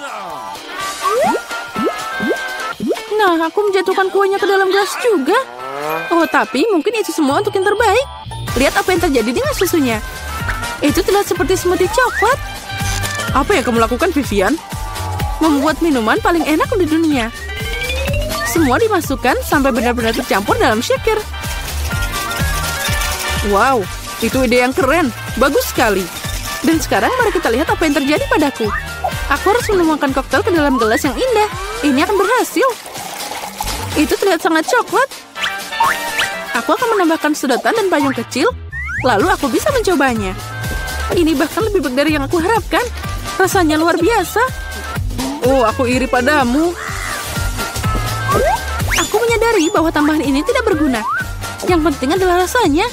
Speaker 1: Nah, aku menjatuhkan kuenya ke dalam gelas juga. Oh, tapi mungkin itu semua untuk yang terbaik. Lihat apa yang terjadi dengan susunya. Itu terlihat seperti smoothie coklat. Apa yang kamu lakukan, Vivian? Membuat minuman paling enak di dunia. Semua dimasukkan sampai benar-benar tercampur dalam shaker. Wow, itu ide yang keren. Bagus sekali. Dan sekarang mari kita lihat apa yang terjadi padaku. Aku harus menuangkan koktail ke dalam gelas yang indah. Ini akan berhasil. Itu terlihat sangat coklat. Aku akan menambahkan sedotan dan payung kecil. Lalu aku bisa mencobanya. Ini bahkan lebih baik dari yang aku harapkan. Rasanya luar biasa. Oh, aku iri padamu. Aku menyadari bahwa tambahan ini tidak berguna. Yang penting adalah rasanya.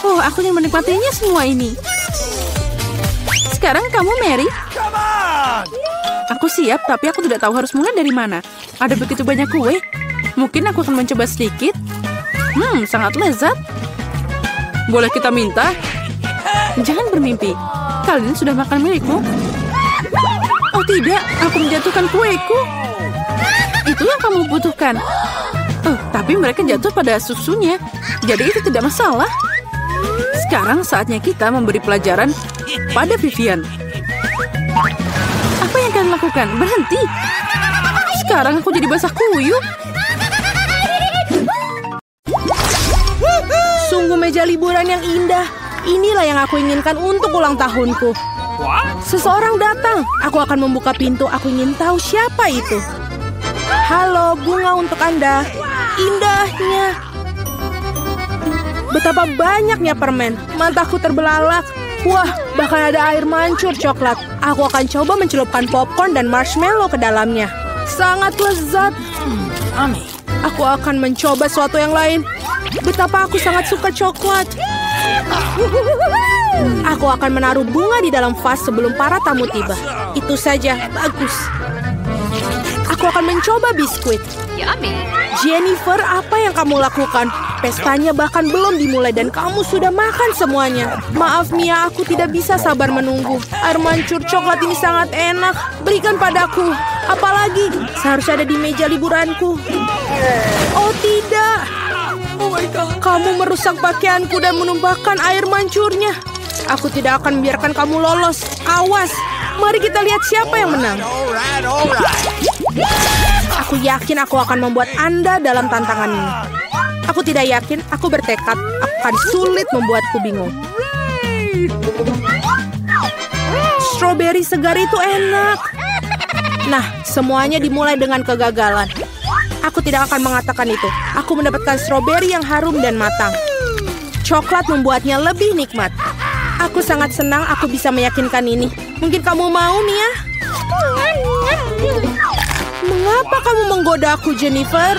Speaker 1: Oh, aku ingin menikmatinya semua ini. Sekarang kamu, Mary. Aku siap, tapi aku tidak tahu harus mulai dari mana. Ada begitu banyak kue. Mungkin aku akan mencoba sedikit. Sangat lezat. Boleh kita minta? Jangan bermimpi. Kalian sudah makan milikmu? Oh tidak, aku menjatuhkan kueku. Itu yang kamu butuhkan. Oh, tapi mereka jatuh pada susunya. Jadi itu tidak masalah. Sekarang saatnya kita memberi pelajaran pada Vivian. Apa yang kalian lakukan? Berhenti. Sekarang aku jadi basah kuyup.
Speaker 4: Sungguh meja liburan yang indah. Inilah yang aku inginkan untuk ulang tahunku. Seseorang datang. Aku akan membuka pintu. Aku ingin tahu siapa itu. Halo, bunga untuk Anda. Indahnya. Betapa banyaknya permen. Mataku terbelalak. Wah, bahkan ada air mancur coklat. Aku akan coba mencelupkan popcorn dan marshmallow ke dalamnya. Sangat lezat. Aku akan mencoba sesuatu yang lain. Betapa aku sangat suka coklat. Aku akan menaruh bunga di dalam vas sebelum para tamu tiba. Itu saja, bagus. Aku akan mencoba biskuit. Jennifer, apa yang kamu lakukan? Pestanya bahkan belum dimulai dan kamu sudah makan semuanya. Maaf Mia, aku tidak bisa sabar menunggu. Air mancur coklat ini sangat enak. Berikan padaku. Apalagi, seharusnya ada di meja liburanku. Oh tidak. Kamu merusak pakaianku dan menumpahkan air mancurnya. Aku tidak akan membiarkan kamu lolos. Awas. Mari kita lihat siapa yang menang. Aku yakin aku akan membuat Anda dalam tantangan ini. Aku tidak yakin, aku bertekad akan sulit membuatku bingung. Stroberi segar itu enak. Nah, semuanya dimulai dengan kegagalan. Aku tidak akan mengatakan itu. Aku mendapatkan stroberi yang harum dan matang. Coklat membuatnya lebih nikmat. Aku sangat senang aku bisa meyakinkan ini. Mungkin kamu mau, Mia? Mengapa kamu menggoda aku, Jennifer?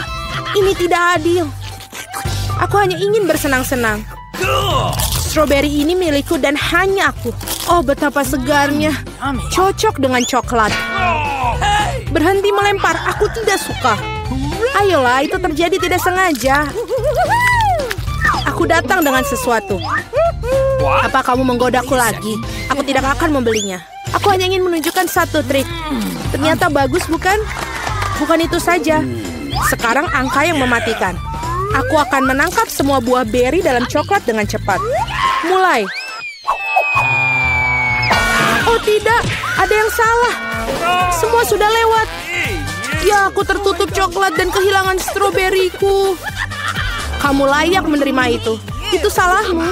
Speaker 4: Ini tidak adil. Aku hanya ingin bersenang-senang. Stroberi ini milikku dan hanya aku. Oh, betapa segarnya. Cocok dengan coklat. Berhenti melempar, aku tidak suka. Ayolah, itu terjadi tidak sengaja. Aku datang dengan sesuatu. Apa kamu menggodaku lagi? Aku tidak akan membelinya. Aku hanya ingin menunjukkan satu trik. Ternyata bagus, bukan? Bukan itu saja. Sekarang angka yang mematikan. Aku akan menangkap semua buah beri dalam coklat dengan cepat. Mulai. Oh tidak, ada yang salah. Semua sudah lewat. Ya, aku tertutup coklat dan kehilangan stroberiku. Kamu layak menerima itu. Itu salahmu.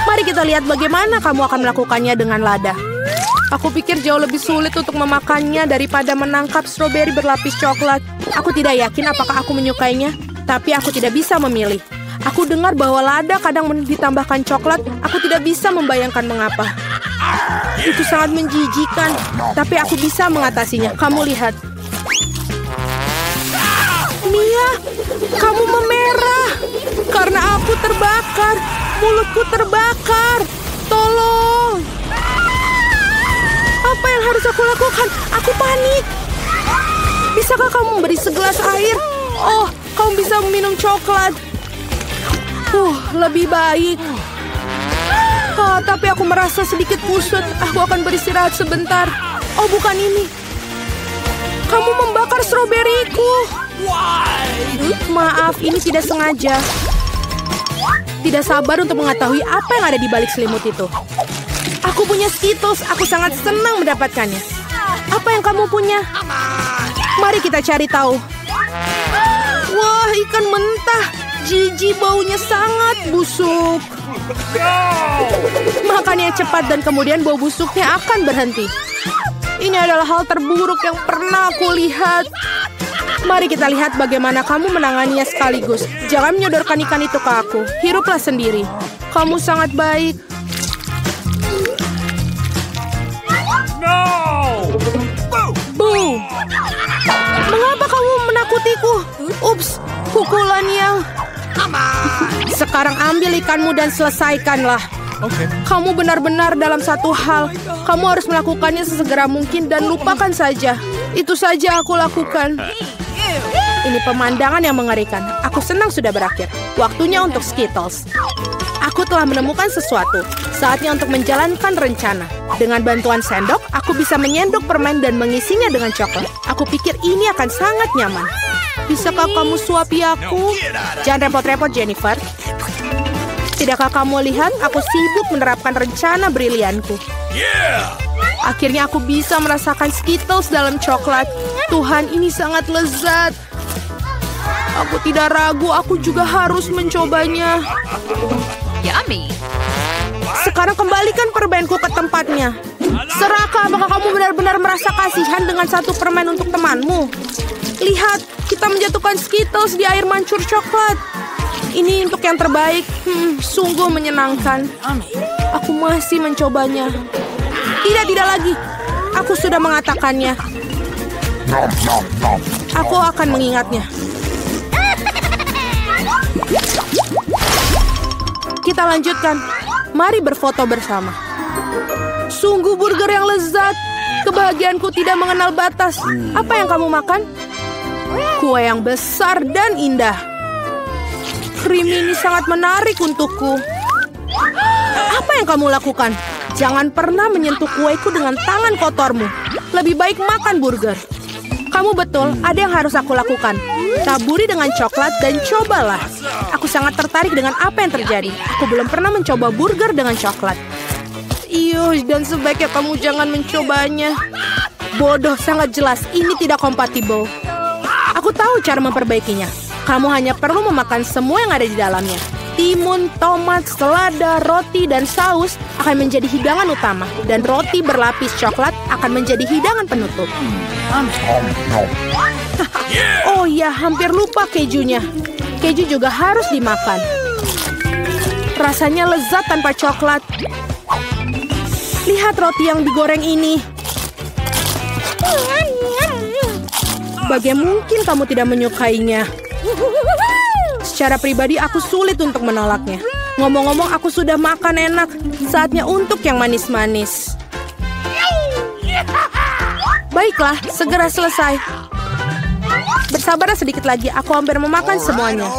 Speaker 4: Mari kita lihat bagaimana kamu akan melakukannya dengan lada. Aku pikir jauh lebih sulit untuk memakannya daripada menangkap stroberi berlapis coklat. Aku tidak yakin apakah aku menyukainya, tapi aku tidak bisa memilih. Aku dengar bahwa lada kadang ditambahkan coklat. Aku tidak bisa membayangkan mengapa. Itu sangat menjijikan, tapi aku bisa mengatasinya. Kamu lihat. Mia, kamu memerah. Karena aku terbakar. Mulutku terbakar. Tolong. Apa yang harus aku lakukan? Aku panik. Bisakah kamu memberi segelas air? Oh, kamu bisa meminum coklat. Lebih baik. Tapi aku merasa sedikit kusut. Aku akan beristirahat sebentar. Oh, bukan ini. Kamu membakar stroberiku. Maaf, ini tidak sengaja. Tidak sabar untuk mengetahui apa yang ada di balik selimut itu. Aku punya Skittles. Aku sangat senang mendapatkannya. Apa yang kamu punya? Mari kita cari tahu. Wah, ikan mentah. Jijik, baunya sangat busuk. Makan yang cepat dan kemudian bau busuknya akan berhenti. Ini adalah hal terburuk yang pernah aku lihat. Mari kita lihat bagaimana kamu menanganinya sekaligus. Jangan menyodorkan ikan itu ke aku. Hiruplah sendiri. Kamu sangat baik. Boo! Mengapa kamu menakutiku? Ups, pukulan yang... Sekarang ambil ikanmu dan selesaikanlah. Kamu benar-benar dalam satu hal. Kamu harus melakukannya sesegera mungkin dan lupakan saja. Itu saja aku lakukan. Ini pemandangan yang mengerikan. Aku senang sudah berakhir. Waktunya untuk Skittles. Aku telah menemukan sesuatu. Saatnya untuk menjalankan rencana. Dengan bantuan sendok, aku bisa menyendok permen dan mengisinya dengan coklat. Aku pikir ini akan sangat nyaman. Bisakah kamu suapi aku? Jangan repot-repot, Jennifer. Tidakkah kamu lihat? Aku sibuk menerapkan rencana brilianku. Akhirnya aku bisa merasakan Skittles dalam coklat. Tuhan, ini sangat lezat. Aku tidak ragu, aku juga harus mencobanya.
Speaker 2: Yummy.
Speaker 4: Sekarang kembalikan permenku ke tempatnya. Seraka, apakah kamu benar-benar merasa kasihan dengan satu permen untuk temanmu? Lihat, kita menjatuhkan Skittles di air mancur coklat. Ini untuk yang terbaik. Sungguh menyenangkan. Aku masih mencobanya. Tidak lagi. Aku sudah mengatakannya. Aku akan mengingatnya. Kita lanjutkan. Mari berfoto bersama. Sungguh burger yang lezat. Kebahagiaanku tidak mengenal batas. Apa yang kamu makan? Kue yang besar dan indah. Krim ini sangat menarik untukku. Apa yang kamu lakukan? Jangan pernah menyentuh kueku dengan tangan kotormu. Lebih baik makan burger. Kamu betul, ada yang harus aku lakukan. Taburi dengan coklat dan cobalah. Aku sangat tertarik dengan apa yang terjadi. Aku belum pernah mencoba burger dengan coklat. Dan sebaiknya kamu jangan mencobanya. Bodoh, sangat jelas. Ini tidak kompatibel. Aku tahu cara memperbaikinya. Kamu hanya perlu memakan semua yang ada di dalamnya. Timun, tomat, selada, roti, dan saus akan menjadi hidangan utama. Dan roti berlapis coklat akan menjadi hidangan penutup. Oh ya, hampir lupa kejunya. Keju juga harus dimakan. Rasanya lezat tanpa coklat. Lihat roti yang digoreng ini. Bagaimana mungkin kamu tidak menyukainya? Secara pribadi aku sulit untuk menolaknya. Ngomong-ngomong, aku sudah makan enak. Saatnya untuk yang manis-manis. Baiklah, segera selesai. Bersabarlah sedikit lagi, aku hampir memakan semuanya.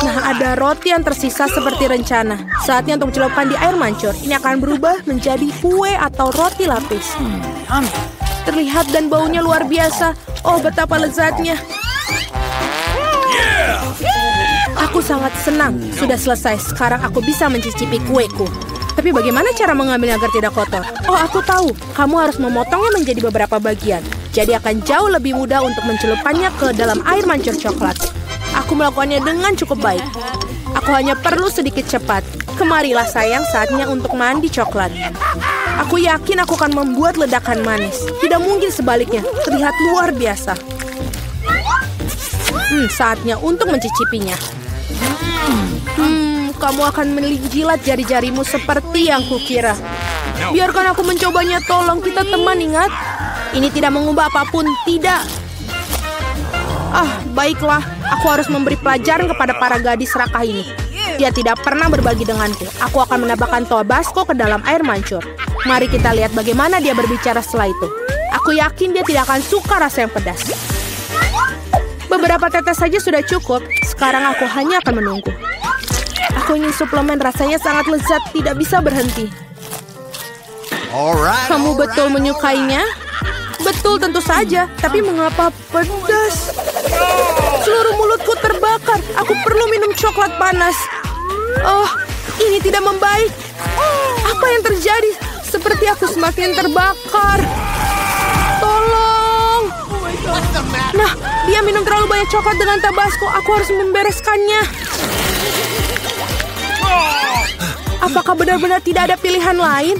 Speaker 4: Nah, ada roti yang tersisa seperti rencana. Saatnya untuk celupkan di air mancur. Ini akan berubah menjadi kue atau roti lapis. Terlihat dan baunya luar biasa. Oh, betapa lezatnya. Aku sangat senang. Sudah selesai. Sekarang aku bisa mencicipi kueku. Tapi bagaimana cara mengambilnya agar tidak kotor? Oh, aku tahu. Kamu harus memotongnya menjadi beberapa bagian. Jadi akan jauh lebih mudah untuk mencelupkannya ke dalam air mancur coklat. Aku melakukannya dengan cukup baik. Aku hanya perlu sedikit cepat. Kemarilah sayang, saatnya untuk mandi coklat. Aku yakin aku akan membuat ledakan manis. Tidak mungkin sebaliknya. Terlihat luar biasa. Saatnya untuk mencicipinya. Kamu akan menjilat jari-jarimu seperti yang kukira. Biarkan aku mencobanya, tolong. Kita teman, ingat? Ini tidak mengubah apapun, tidak. Baiklah. Aku harus memberi pelajaran kepada para gadis serakah ini. Dia tidak pernah berbagi denganku. Aku akan menambahkan Tabasco ke dalam air mancur. Mari kita lihat bagaimana dia berbicara setelah itu. Aku yakin dia tidak akan suka rasa yang pedas. Beberapa tetes saja sudah cukup. Sekarang aku hanya akan menunggu. Aku ingin suplemen, rasanya sangat lezat, tidak bisa berhenti. Kamu betul menyukainya? Betul, tentu saja. Tapi mengapa pedas? Seluruh mulutku terbakar. Aku perlu minum coklat panas. Oh, ini tidak membaik. Apa yang terjadi? Seperti aku semakin terbakar. Tolong. Nah, dia minum terlalu banyak coklat dengan Tabasco. Aku harus membereskannya. Apakah benar-benar tidak ada pilihan lain?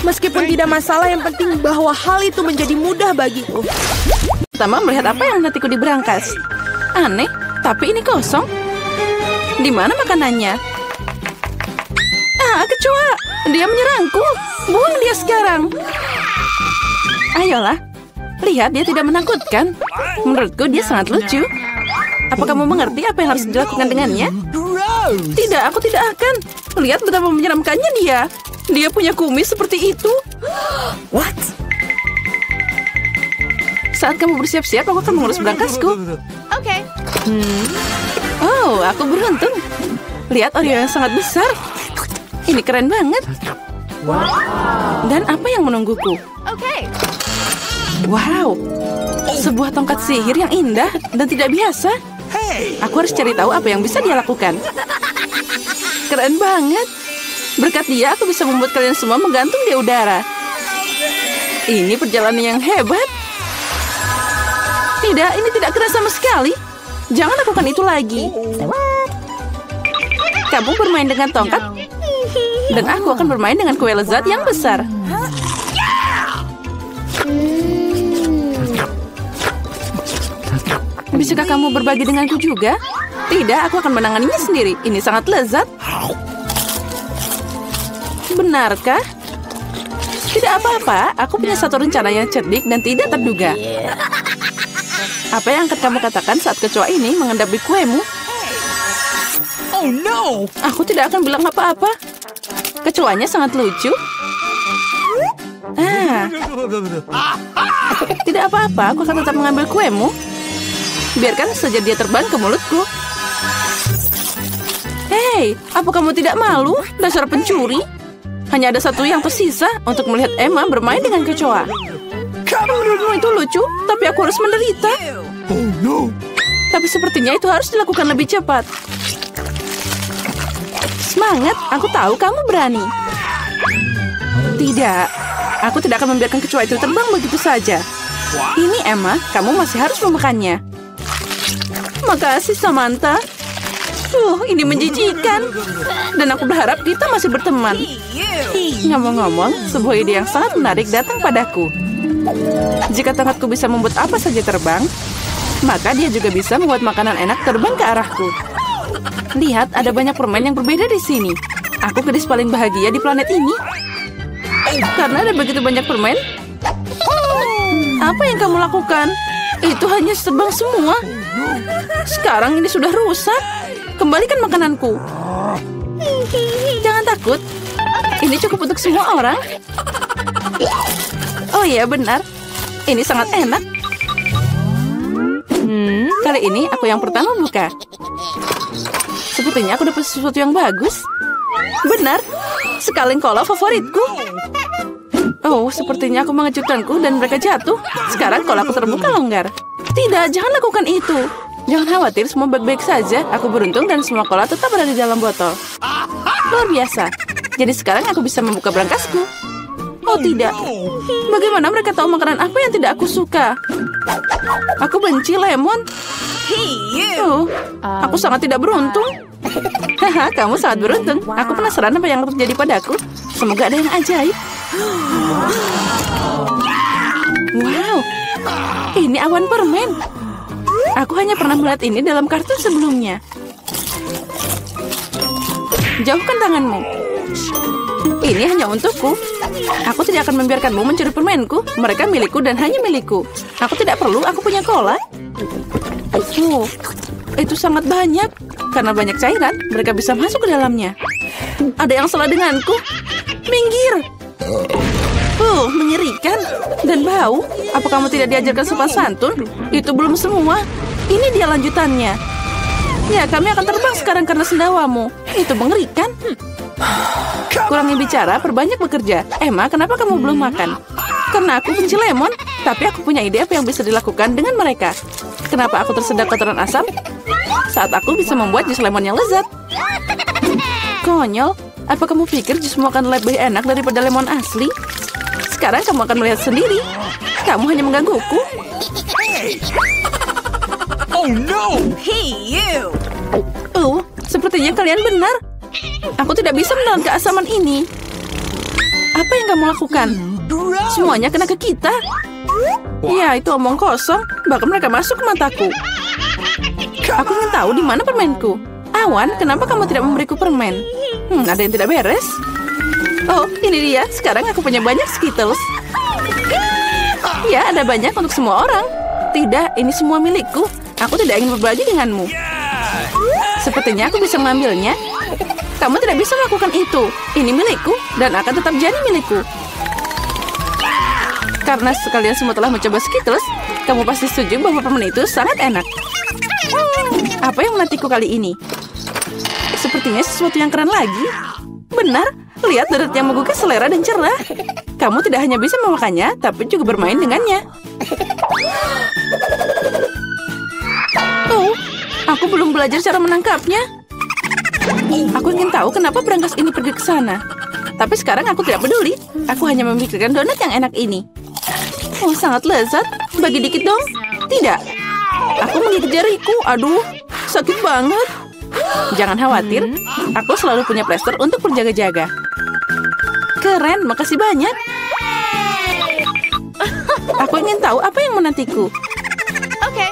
Speaker 4: Meskipun tidak masalah, yang penting bahwa hal itu menjadi mudah bagiku.
Speaker 1: Pertama melihat apa yang hatiku di berangkas. Aneh, tapi ini kosong. Di mana makanannya? Kecoa! Dia menyerangku. Buang dia sekarang. Ayolah. Lihat, dia tidak menakutkan. Menurutku dia sangat lucu. Apa kamu mengerti apa yang harus dilakukan dengannya? Tidak, aku tidak akan. Lihat betapa menyeramkannya dia. Dia punya kumis seperti itu. What? Saat kamu bersiap-siap, aku akan mengurus berangkasku.
Speaker 2: Oke.
Speaker 1: Oh, aku beruntung. Lihat Oreo yang sangat besar. Ini keren banget. Dan apa yang menungguku?
Speaker 2: Oke.
Speaker 1: Wow, sebuah tongkat sihir yang indah dan tidak biasa. Aku harus cari tahu apa yang bisa dia lakukan. keren banget. Berkat dia, aku bisa membuat kalian semua menggantung di udara. Ini perjalanan yang hebat. Tidak, ini tidak keras sama sekali. Jangan lakukan itu lagi. Kamu bermain dengan tongkat, dan aku akan bermain dengan kue lezat yang besar. Bisakah kamu berbagi denganku juga? Tidak, aku akan menanganinya sendiri. Ini sangat lezat. Benarkah? Tidak apa-apa, aku punya satu rencana yang cerdik dan tidak terduga. Apa yang akan kamu katakan saat kecoa ini mengendapi kuemu?
Speaker 3: Oh no!
Speaker 1: Aku tidak akan bilang apa-apa. Kecoanya sangat lucu. Tidak apa-apa, aku akan tetap mengambil kuemu. Biarkan saja dia terbang ke mulutku. Hei, apa kamu tidak malu? Dasar pencuri. Hanya ada satu yang tersisa untuk melihat Emma bermain dengan kecoa. Menurutmu itu lucu, tapi aku harus menderita.
Speaker 3: Oh no!
Speaker 1: Tapi sepertinya itu harus dilakukan lebih cepat. Semangat, aku tahu kamu berani. Tidak, aku tidak akan membiarkan kecoa itu terbang begitu saja. Ini Emma, kamu masih harus memakannya. Makasih Samantha. Ini menjijikan. Dan aku berharap kita masih berteman. Ngomong-ngomong, sebuah ide yang sangat menarik datang padaku. Jika tongkatku bisa membuat apa saja terbang, maka dia juga bisa membuat makanan enak terbang ke arahku. Lihat, ada banyak permen yang berbeda di sini. Aku gadis paling bahagia di planet ini. Karena ada begitu banyak permen. Apa yang kamu lakukan? Itu hanya sebang semua. Sekarang ini sudah rusak. Kembalikan makananku. Jangan takut. Ini cukup untuk semua orang. Oh iya, benar. Ini sangat enak. Kali ini aku yang pertama buka. Sepertinya aku dapat sesuatu yang bagus. Benar. Sekaleng kola favoritku. Oh, sepertinya aku mengejutkanku dan mereka jatuh. Sekarang kolaku terbuka longgar. Tidak, jangan lakukan itu. Jangan khawatir, semua baik-baik saja. Aku beruntung dan semua kola tetap berada di dalam botol. Luar biasa. Jadi sekarang aku bisa membuka berangkasku. Oh tidak. Bagaimana mereka tahu makanan apa yang tidak aku suka? Aku benci lemon. Oh, aku sangat tidak beruntung. Haha, kamu sangat beruntung. Aku penasaran apa yang terjadi padaku. Semoga ada yang ajaib. Wow, ini awan permen. Aku hanya pernah melihat ini dalam kartun sebelumnya. Jauhkan tanganmu. Ini hanya untukku. Aku tidak akan membiarkanmu mencuri permenku. Mereka milikku dan hanya milikku. Aku tidak perlu, aku punya cola. Oh, itu sangat banyak. Karena banyak cairan, mereka bisa masuk ke dalamnya. Ada yang salah denganku. Minggir. Mengerikan. Dan bau. Apa kamu tidak diajarkan sopan santun? Itu belum semua. Ini dia lanjutannya. Ya, kami akan terbang sekarang karena sendawamu. Itu mengerikan. Kurangi bicara, perbanyak bekerja. Emma, kenapa kamu belum makan? Karena aku benci lemon. Tapi aku punya ide apa yang bisa dilakukan dengan mereka. Kenapa aku tersedak kotoran asam? Saat aku bisa membuat jus lemon yang lezat. Konyol. Apa kamu pikir jus akan lebih enak daripada lemon asli? Sekarang kamu akan melihat sendiri. Kamu hanya menggangguku.
Speaker 3: Oh no!
Speaker 2: Hey, you!
Speaker 1: Sepertinya kalian benar. Aku tidak bisa menelan keasaman ini. Apa yang kamu lakukan? Semuanya kena ke kita. Ya, itu omong kosong. Bahkan mereka masuk ke mataku. Aku ingin tahu di mana permenku. Awan, kenapa kamu tidak memberiku permen? Ada yang tidak beres. Oh, ini dia. Sekarang aku punya banyak Skittles. Ya, ada banyak untuk semua orang. Tidak, ini semua milikku. Aku tidak ingin berbagi denganmu. Sepertinya aku bisa mengambilnya. Kamu tidak bisa melakukan itu. Ini milikku dan akan tetap jadi milikku. Karena sekalian semua telah mencoba Skittles, kamu pasti setuju bahwa permen itu sangat enak. Apa yang menantiku kali ini? Sepertinya sesuatu yang keren lagi. Benar, lihat donat yang menggugah selera dan cerah. Kamu tidak hanya bisa memakannya, tapi juga bermain dengannya. Oh, aku belum belajar cara menangkapnya. Aku ingin tahu kenapa berangkas ini pergi ke sana. Tapi sekarang aku tidak peduli. Aku hanya memikirkan donat yang enak ini. Oh, sangat lezat. Bagi dikit dong. Tidak. Aku menggigit jariku. Aduh, sakit banget. Jangan khawatir. Aku selalu punya plester untuk berjaga-jaga. Keren, makasih banyak. Aku ingin tahu apa yang menantiku.
Speaker 2: Okay.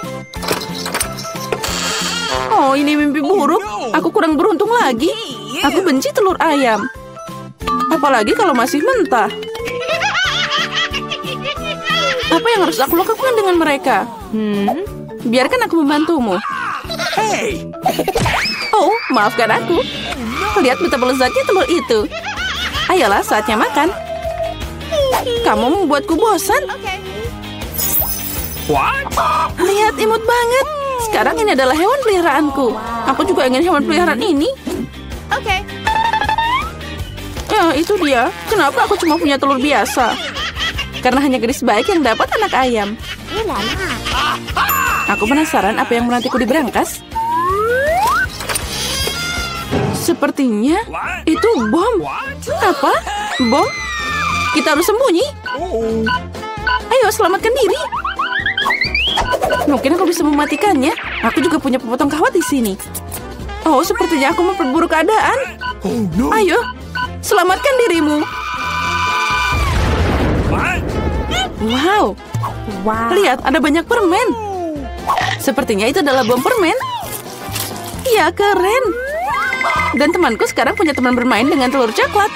Speaker 1: Oh, ini mimpi buruk. Aku kurang beruntung lagi. Aku benci telur ayam. Apalagi kalau masih mentah. Apa yang harus aku lakukan dengan mereka? Biarkan aku membantumu.
Speaker 3: Hey!
Speaker 1: Oh, maafkan aku. Lihat betapa lezatnya telur itu. Ayolah, saatnya makan. Kamu membuatku bosan.
Speaker 3: What?
Speaker 1: Lihat, imut banget. Sekarang ini adalah hewan peliharaanku. Aku juga ingin hewan peliharaan ini.
Speaker 2: Okay.
Speaker 1: Ya, itu dia. Kenapa aku cuma punya telur biasa? Karena hanya gadis baik yang dapat anak ayam. Aku penasaran apa yang menantiku di berangkas. Sepertinya itu bom. Apa? Bom? Kita harus sembunyi. Ayo, selamatkan diri. Mungkin aku bisa mematikannya. Aku juga punya pemotong kawat di sini. Oh, sepertinya aku memperburuk keadaan.
Speaker 3: Oh no!
Speaker 1: Ayo, selamatkan dirimu.
Speaker 3: What?
Speaker 1: Wow. Lihat, ada banyak permen. Sepertinya itu adalah bom permen. Ya, keren. Dan temanku sekarang punya teman bermain dengan telur coklat.